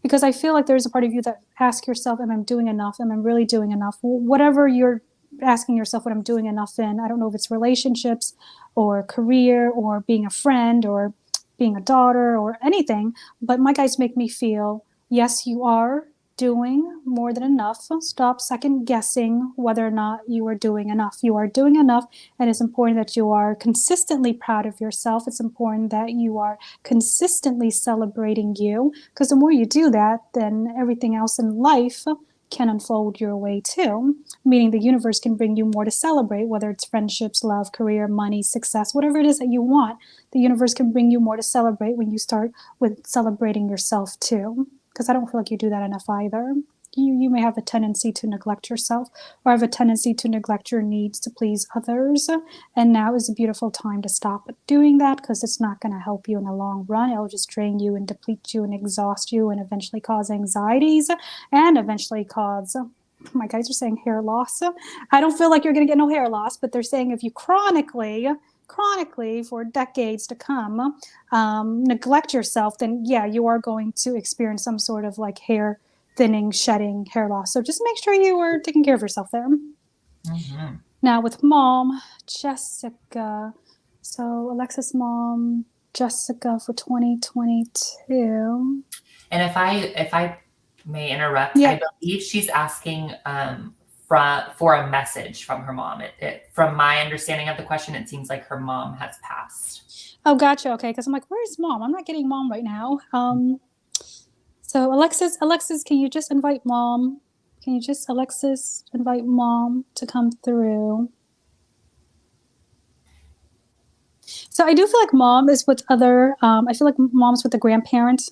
because I feel like there's a part of you that asks yourself, am I doing enough? Am I really doing enough? Whatever you're asking yourself what I'm doing enough in, I don't know if it's relationships or career or being a friend or being a daughter or anything, but my guides make me feel, yes, you are doing more than enough. Stop second guessing whether or not you are doing enough. You are doing enough, and it's important that you are consistently proud of yourself. It's important that you are consistently celebrating you, because the more you do that, then everything else in life can unfold your way too, meaning the universe can bring you more to celebrate, whether it's friendships, love, career, money, success, whatever it is that you want. The universe can bring you more to celebrate when you start with celebrating yourself too, because I don't feel like you do that enough either. You may have a tendency to neglect yourself, or have a tendency to neglect your needs to please others. And now is a beautiful time to stop doing that, because it's not going to help you in the long run. It'll just drain you and deplete you and exhaust you and eventually cause anxieties and eventually cause, my guys are saying hair loss. I don't feel like you're going to get no hair loss, but they're saying if you chronically chronically for decades to come, neglect yourself, then yeah, you are going to experience some sort of like hair thinning, shedding, hair loss. So just make sure you are taking care of yourself there. Mm-hmm. Now with mom, Jessica. So Alexis' mom, Jessica for 2022. And if I may interrupt, Yeah. I believe she's asking for a message from her mom. From my understanding of the question, it seems like her mom has passed. Oh, gotcha. Okay, because I'm like, where's mom? I'm not getting mom right now. So Alexis, can you just invite mom? Can you just, Alexis, invite mom to come through? So I do feel like mom is with other, I feel like mom's with the grandparent.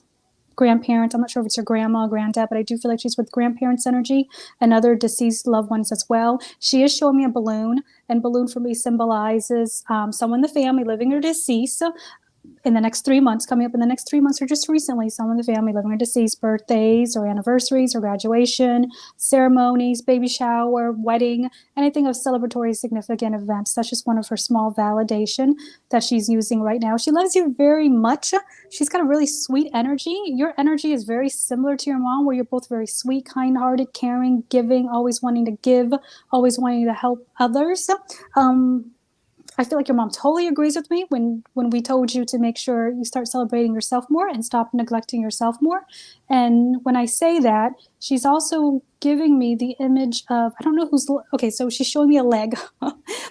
I'm not sure if it's her grandma or granddad, but I do feel like she's with grandparents' energy and other deceased loved ones as well. She is showing me a balloon, and balloon for me symbolizes someone in the family living or deceased in the next 3 months, coming up in the next 3 months, or just recently, someone in the family living or deceased, birthdays or anniversaries or graduation, ceremonies, baby shower, wedding, anything of celebratory significant events. That's just one of her small validation that she's using right now. She loves you very much. She's got a really sweet energy. Your energy is very similar to your mom, where you're both very sweet, kind-hearted, caring, giving, always wanting to give, always wanting to help others. I feel like your mom totally agrees with me when we told you to make sure you start celebrating yourself more and stop neglecting yourself more. And when I say that, she's also giving me the image of, I don't know who's, okay, so she's showing me a leg.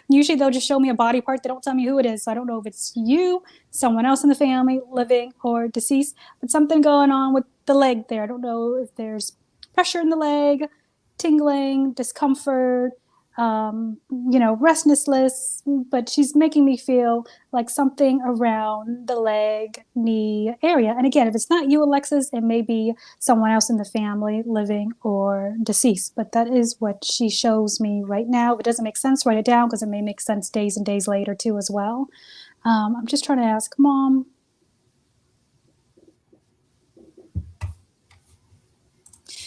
Usually they'll just show me a body part. They don't tell me who it is. So I don't know if it's you, someone else in the family, living or deceased, but something going on with the leg there. I don't know if there's pressure in the leg, tingling, discomfort, restlessness, but she's making me feel like something around the leg, knee area. And again, if it's not you, Alexis, it may be someone else in the family, living or deceased. But that is what she shows me right now. If it doesn't make sense, write it down, because it may make sense days and days later too as well. I'm just trying to ask Mom.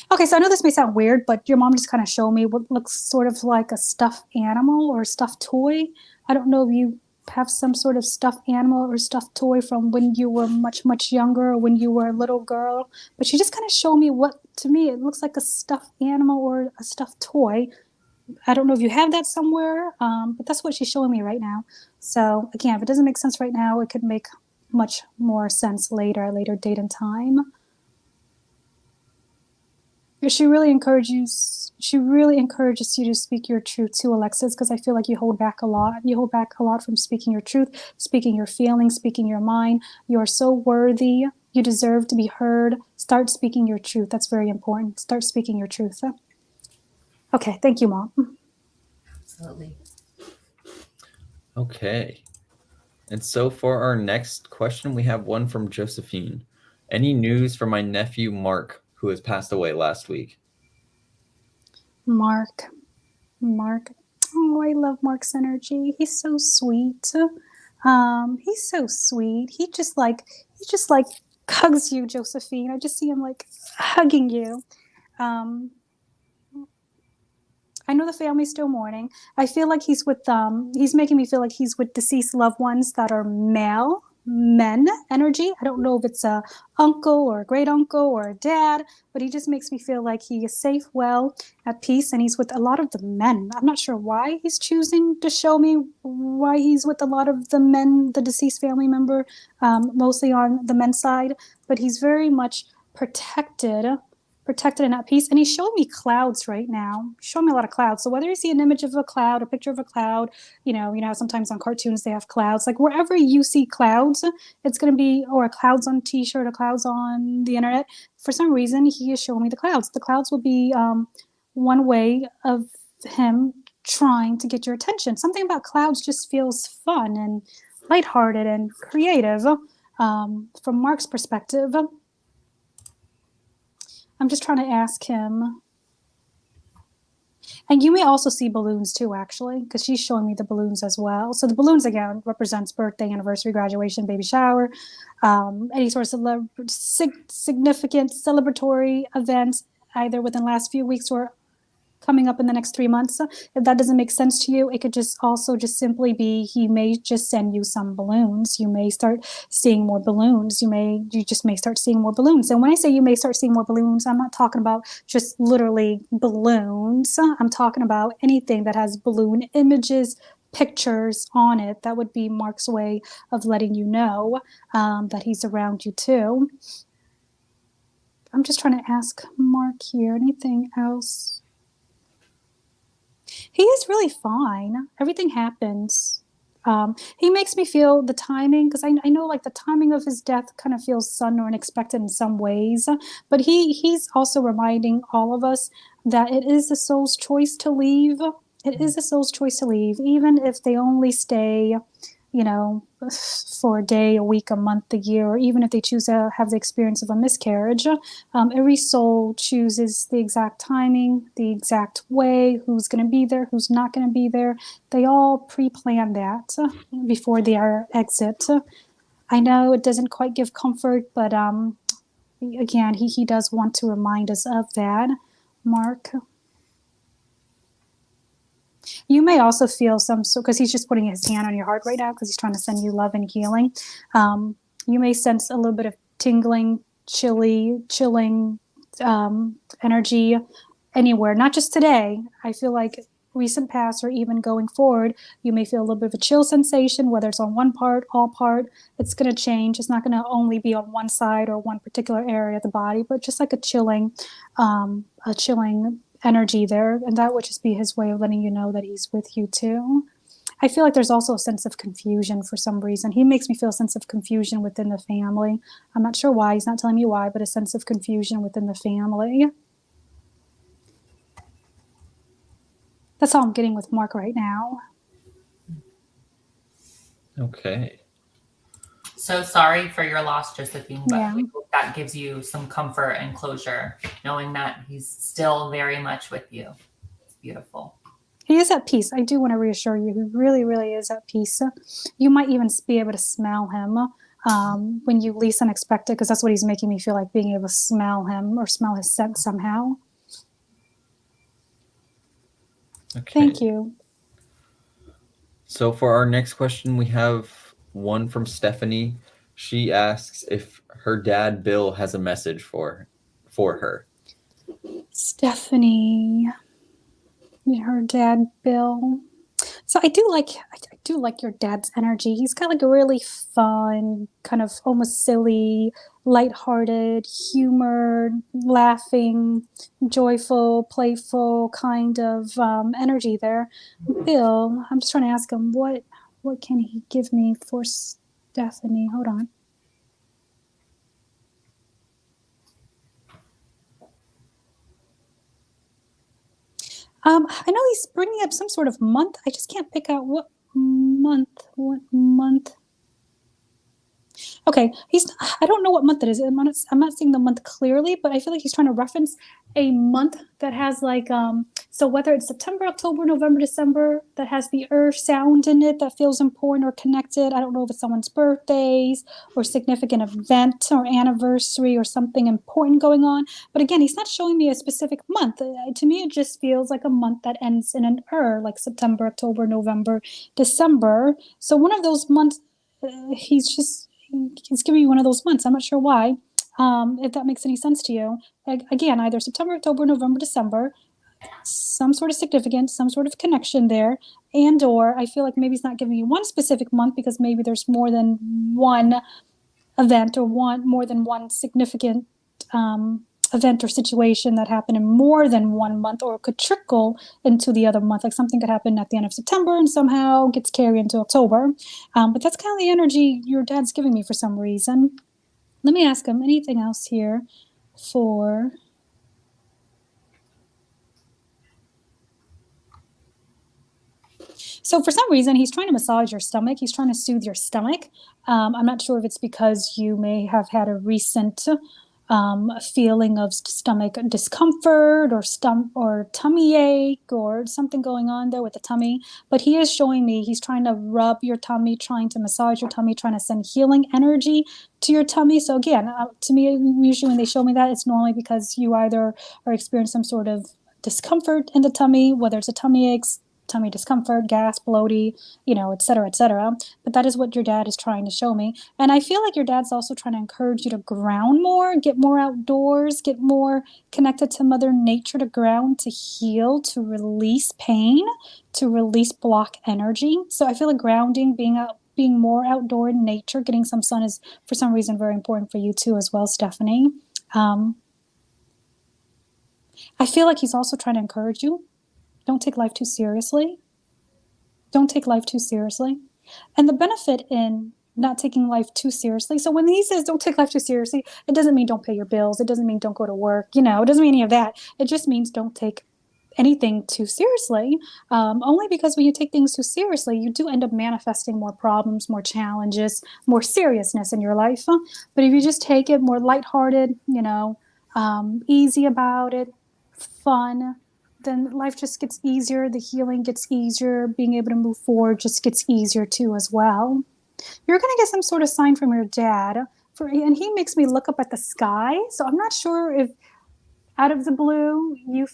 Okay, so I know this may sound weird, but your mom just kind of showed me what looks sort of like a stuffed animal or a stuffed toy. I don't know if you have some sort of stuffed animal or stuffed toy from when you were much, much younger, or when you were a little girl. But she just kind of showed me what, to me, it looks like a stuffed animal or a stuffed toy. I don't know if you have that somewhere, but that's what she's showing me right now. So again, if it doesn't make sense right now, it could make much more sense later, at a later date and time. She really encourages you to speak your truth too, Alexis, because I feel like you hold back a lot. You hold back a lot from speaking your truth, speaking your feelings, speaking your mind. You are so worthy. You deserve to be heard. Start speaking your truth. That's very important. Start speaking your truth. Okay, thank you, Mom. Absolutely. Okay. And so for our next question, we have one from Josephine. Any news for my nephew, Mark, who has passed away last week? Mark. Oh, I love Mark's energy. He's so sweet. He's so sweet. He just like hugs you, Josephine. I just see him like hugging you. I know the family's still mourning. I feel like he's making me feel like he's with deceased loved ones that are men energy. I don't know if it's a uncle or a great uncle or a dad, but he just makes me feel like he is safe, well, at peace, and he's with a lot of the men. I'm not sure why he's choosing to show me why he's with a lot of the men, the deceased family member, mostly on the men's side, but he's very much protected and at peace. And he's showing me clouds right now. He's showing me a lot of clouds. So whether you see an image of a cloud, a picture of a cloud, you know, sometimes on cartoons they have clouds. Like wherever you see clouds, it's going to be, or clouds on a t-shirt or clouds on the internet. For some reason, he is showing me the clouds. The clouds will be one way of him trying to get your attention. Something about clouds just feels fun and lighthearted and creative from Mark's perspective. I'm just trying to ask him. And you may also see balloons too, actually, because she's showing me the balloons as well. So the balloons, again, represents birthday, anniversary, graduation, baby shower, any sort of significant celebratory events, either within the last few weeks or coming up in the next 3 months. If that doesn't make sense to you, it could just simply be he may just send you some balloons. You may start seeing more balloons. You just may start seeing more balloons. And when I say you may start seeing more balloons, I'm not talking about just literally balloons. I'm talking about anything that has balloon images, pictures on it. That would be Mark's way of letting you know that he's around you too. I'm just trying to ask Mark here, anything else? He is really fine. Everything happens. He makes me feel the timing, because I know like the timing of his death kind of feels sudden or unexpected in some ways, but he's also reminding all of us that it is the soul's choice to leave. It is the soul's choice to leave, even if they only stay, you know, for a day, a week, a month, a year, or even if they choose to have the experience of a miscarriage. Every soul chooses the exact timing, the exact way, who's going to be there, who's not going to be there. They all pre-plan that before their exit. I know it doesn't quite give comfort, but again, he does want to remind us of that. Mark? You may also feel because he's just putting his hand on your heart right now because he's trying to send you love and healing. You may sense a little bit of tingling, chilling energy anywhere, not just today. I feel like recent past or even going forward, you may feel a little bit of a chill sensation, whether it's on one part, all part. It's going to change. It's not going to only be on one side or one particular area of the body, but just like a chilling energy there, and that would just be his way of letting you know that he's with you too. I feel like there's also a sense of confusion for some reason. He makes me feel a sense of confusion within the family. I'm not sure why. He's not telling me why, but a sense of confusion within the family. That's all I'm getting with Mark right now. Okay. So sorry for your loss, Josephine, but Yeah. we hope that gives you some comfort and closure, knowing that he's still very much with you. It's beautiful. He is at peace. I do want to reassure you. He really, really is at peace. You might even be able to smell him when you least unexpect it, because that's what he's making me feel like, being able to smell him or smell his scent somehow. Okay. Thank you. So for our next question, we have one from Stephanie. She asks if her dad Bill has a message for her. Stephanie, her dad Bill. So I do like your dad's energy. He's got like a really fun, kind of almost silly, lighthearted, humor, laughing, joyful, playful kind of energy there. Bill, I'm just trying to ask him what can he give me for Stephanie? Hold on. I know he's bringing up some sort of month. I just can't pick out what month. Okay, I don't know what month it is. I'm not seeing the month clearly, but I feel like he's trying to reference a month that has like, so whether it's September, October, November, December, that has the sound in it that feels important or connected. I don't know if it's someone's birthdays or significant event or anniversary or something important going on. But again, he's not showing me a specific month. To me, it just feels like a month that ends in an like September, October, November, December. So one of those months, he's giving me one of those months. I'm not sure why. If that makes any sense to you. Again, either September, October, November, December, some sort of significance, some sort of connection there, and or I feel like maybe he's not giving you one specific month because maybe there's more than one event or more than one significant event or situation that happened in more than 1 month, or could trickle into the other month. Like something could happen at the end of September and somehow gets carried into October. But that's kind of the energy your dad's giving me for some reason. Let me ask him anything else here for... So for some reason, he's trying to massage your stomach. He's trying to soothe your stomach. I'm not sure if it's because you may have had a recent feeling of stomach discomfort or tummy ache or something going on there with the tummy. But he is showing me he's trying to rub your tummy, trying to massage your tummy, trying to send healing energy to your tummy. So again, to me, usually when they show me that, it's normally because you either are experiencing some sort of discomfort in the tummy, whether it's a tummy aches, tummy discomfort, gas, bloating, et cetera, et cetera. But that is what your dad is trying to show me. And I feel like your dad's also trying to encourage you to ground more, get more outdoors, get more connected to Mother Nature, to ground, to heal, to release pain, to release block energy. So I feel like grounding, being more outdoor in nature, getting some sun is for some reason very important for you too as well, Stephanie. I feel like he's also trying to encourage you. Don't take life too seriously. Don't take life too seriously. And the benefit in not taking life too seriously. So when he says don't take life too seriously, it doesn't mean don't pay your bills. It doesn't mean don't go to work. It doesn't mean any of that. It just means don't take anything too seriously. Only because when you take things too seriously, you do end up manifesting more problems, more challenges, more seriousness in your life. But if you just take it more lighthearted, easy about it, fun, then life just gets easier. The healing gets easier. Being able to move forward just gets easier too as well. You're going to get some sort of sign from your dad, and he makes me look up at the sky. So I'm not sure if out of the blue you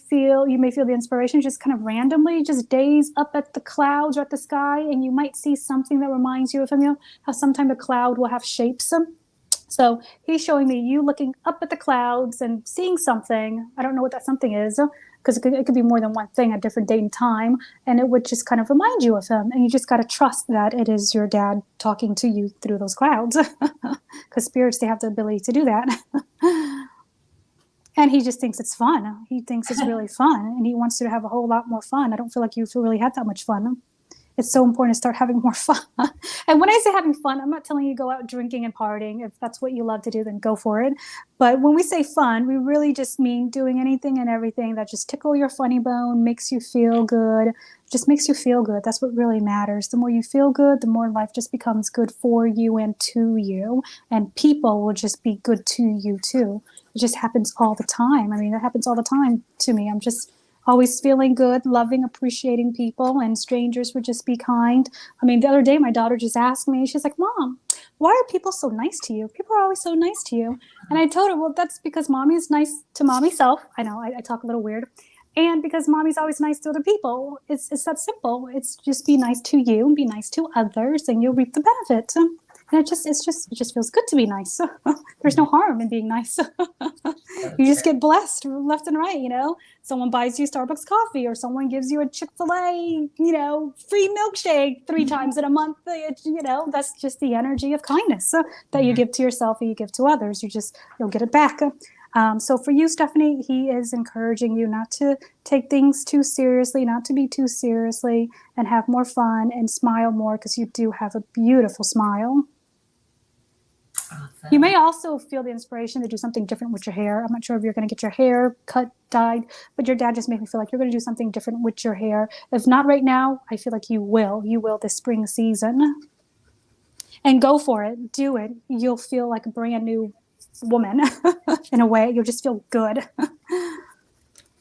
may feel the inspiration just kind of randomly, just gaze up at the clouds or at the sky, and you might see something that reminds you of him. How sometimes a cloud will have shapes. So he's showing me you looking up at the clouds and seeing something. I don't know what that something is, because it could be more than one thing at different date and time, and it would just kind of remind you of him. And you just got to trust that it is your dad talking to you through those clouds, because spirits, they have the ability to do that. And he just thinks it's fun. He thinks it's really fun, and he wants you to have a whole lot more fun. I don't feel like you really had that much fun. It's so important to start having more fun. And when I say having fun, I'm not telling you go out drinking and partying. If that's what you love to do, then go for it. But when we say fun, we really just mean doing anything and everything that just tickle your funny bone, makes you feel good, just makes you feel good. That's what really matters. The more you feel good, the more life just becomes good for you and to you. And people will just be good to you too. It just happens all the time. I mean, that happens all the time to me. I'm just always feeling good, loving, appreciating people, and strangers would just be kind. I mean, the other day, my daughter just asked me, she's like, Mom, why are people so nice to you? People are always so nice to you. And I told her, well, that's because Mommy is nice to Mommy self. I know, I talk a little weird. And because Mommy's always nice to other people. It's that simple. It's just be nice to you and be nice to others, and you'll reap the benefit. And it just feels good to be nice. There's no harm in being nice. You just get blessed left and right, Someone buys you Starbucks coffee, or someone gives you a Chick-fil-A, free milkshake 3 times in a month. That's just the energy of kindness that you give to yourself and you give to others. You'll get it back. So for you, Stephanie, he is encouraging you not to take things too seriously, not to be too seriously, and have more fun and smile more, because you do have a beautiful smile. Awesome. You may also feel the inspiration to do something different with your hair. I'm not sure if you're going to get your hair cut, dyed, but your dad just made me feel like you're going to do something different with your hair. If not right now, I feel like you will. You will this spring season. And go for it. Do it. You'll feel like a brand new woman in a way. You'll just feel good.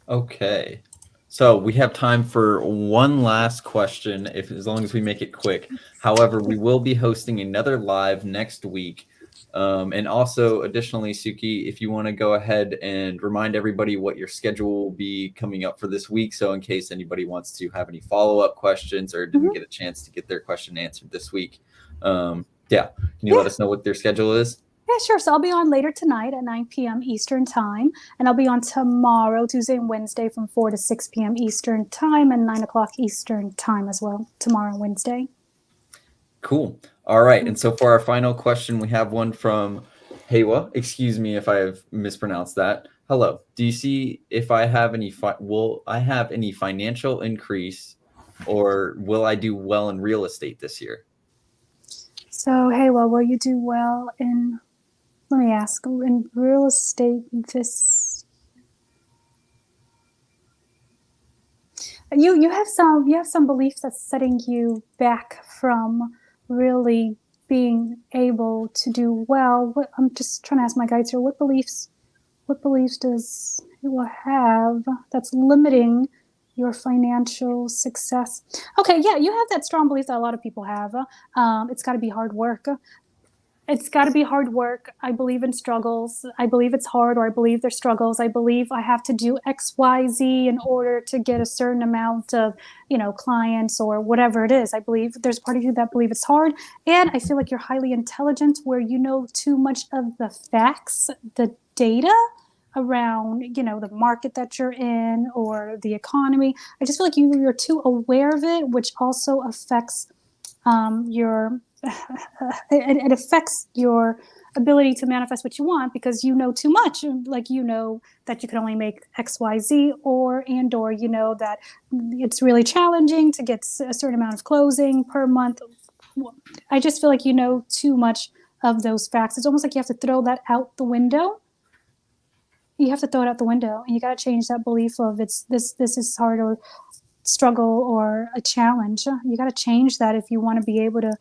Okay. So we have time for one last question, as long as we make it quick. However, we will be hosting another live next week. And also, additionally, Suki, if you want to go ahead and remind everybody what your schedule will be coming up for this week. So in case anybody wants to have any follow-up questions or didn't get a chance to get their question answered this week. Can you let us know what their schedule is? Yeah, sure. So I'll be on later tonight at 9 p.m. Eastern time. And I'll be on tomorrow, Tuesday and Wednesday, from 4 to 6 p.m. Eastern time, and 9 o'clock Eastern time as well, tomorrow and Wednesday. Cool. All right. And so for our final question, we have one from Hewa. Excuse me if I have mispronounced that. Hello. Do you see if I have any, will I have any financial increase, or will I do well in real estate this year? So, Hewa, will you do well in... Let me ask, in real estate, you have some beliefs that's setting you back from really being able to do well. I'm just trying to ask my guides here. What beliefs does you have that's limiting your financial success? Okay, yeah, you have that strong belief that a lot of people have. It's got to be hard work. it's got to be hard work. I believe in struggles. I believe it's hard, or I believe there's struggles. I believe I have to do X, Y, Z in order to get a certain amount of, clients or whatever it is. I believe there's part of you that believe it's hard. And I feel like you're highly intelligent where you know too much of the facts, the data around, the market that you're in or the economy. I just feel like you're too aware of it, which also affects your it affects your ability to manifest what you want because you know too much. Like that you can only make XYZ or that it's really challenging to get a certain amount of closing per month. I just feel like you know too much of those facts. It's almost like you have to throw that out the window. You have to throw it out the window, and you got to change that belief of this is hard or struggle or a challenge. You got to change that if you want to be able to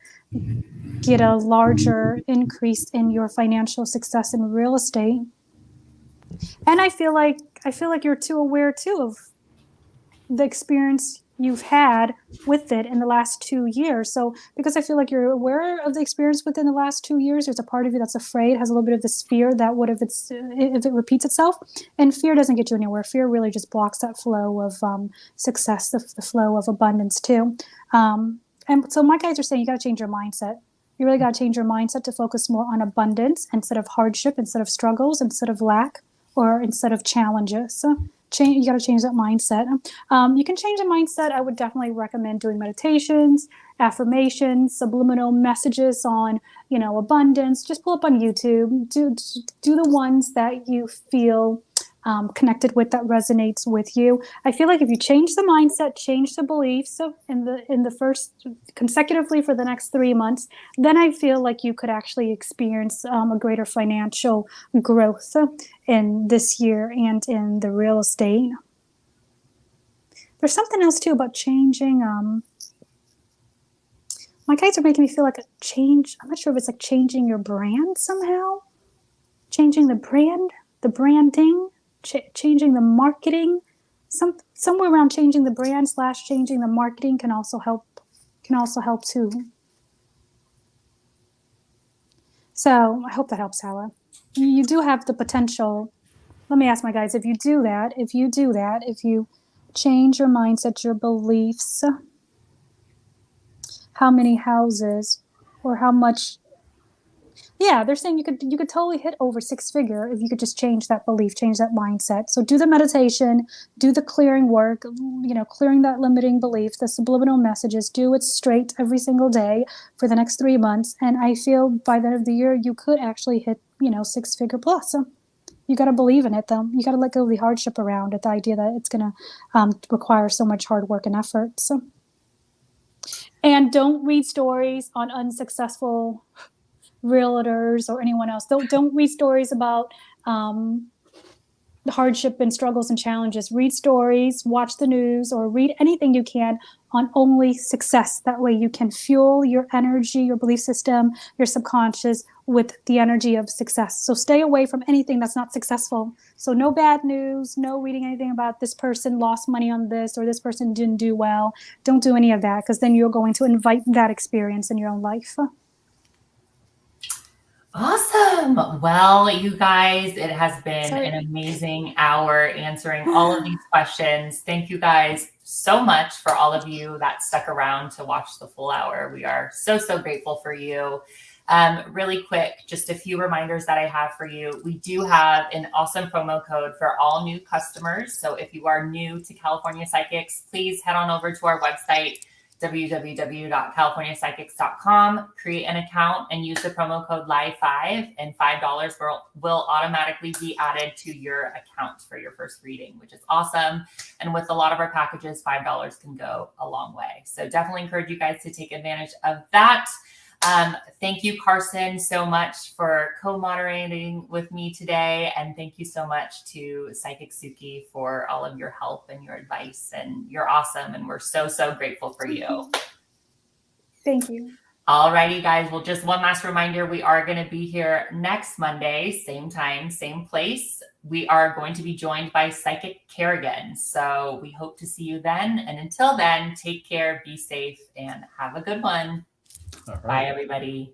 get a larger increase in your financial success in real estate. And I feel like you're too aware too of the experience you've had with it in the last 2 years. So because I feel like you're aware of the experience within the last 2 years, there's a part of you that's afraid, has a little bit of this fear that what if it repeats itself? And fear doesn't get you anywhere. Fear really just blocks that flow of success, the flow of abundance too. And so my guys are saying you got to change your mindset. You really got to change your mindset to focus more on abundance instead of hardship, instead of struggles, instead of lack, or instead of challenges. So you got to change that mindset. You can change the mindset. I would definitely recommend doing meditations, affirmations, subliminal messages on, abundance. Just pull up on YouTube. Do the ones that you feel connected with, that resonates with you. I feel like if you change the mindset, change the beliefs in the first consecutively for the next 3 months, then I feel like you could actually experience a greater financial growth in this year and in the real estate. There's something else too about changing. My guides are making me feel like a change. I'm not sure if it's like changing your brand somehow, changing the brand, the branding. Changing the marketing, somewhere around changing the brand / changing the marketing can also help too. So I hope that helps, Hala. You do have the potential. Let me ask my guys, if you change your mindset, your beliefs, how many houses or how much? Yeah, they're saying you could totally hit over 6-figure if you could just change that belief, change that mindset. So do the meditation, do the clearing work, clearing that limiting belief, the subliminal messages, do it straight every single day for the next 3 months. And I feel by the end of the year, you could actually hit, 6-figure plus. So you got to believe in it, though. You got to let go of the hardship around it, the idea that it's going to require so much hard work and effort. So. And don't read stories on unsuccessful realtors or anyone else. Don't read stories about the hardship and struggles and challenges. Read stories, watch the news, or read anything you can on only success. That way you can fuel your energy, your belief system, your subconscious with the energy of success. So stay away from anything that's not successful. So no bad news, no reading anything about this person lost money on this or this person didn't do well. Don't do any of that, because then you're going to invite that experience in your own life. Awesome. Well, you guys, it has been an amazing hour answering all of these questions. Thank you guys so much for all of you that stuck around to watch the full hour. We are so, so grateful for you. Really quick, just a few reminders that I have for you. We do have an awesome promo code for all new customers. So if you are new to California Psychics, please head on over to our website, www.californiapsychics.com, create an account and use the promo code LIVE5, and $5 will automatically be added to your account for your first reading, which is awesome. And with a lot of our packages, $5 can go a long way. So definitely encourage you guys to take advantage of that. Thank you, Carson, so much for co-moderating with me today. And thank you so much to Psychic Suki for all of your help and your advice. And you're awesome. And we're so, so grateful for you. Thank you. All righty, guys. Well, just one last reminder. We are going to be here next Monday, same time, same place. We are going to be joined by Psychic Kerrigan. So we hope to see you then. And until then, take care, be safe, and have a good one. All right. Bye, everybody.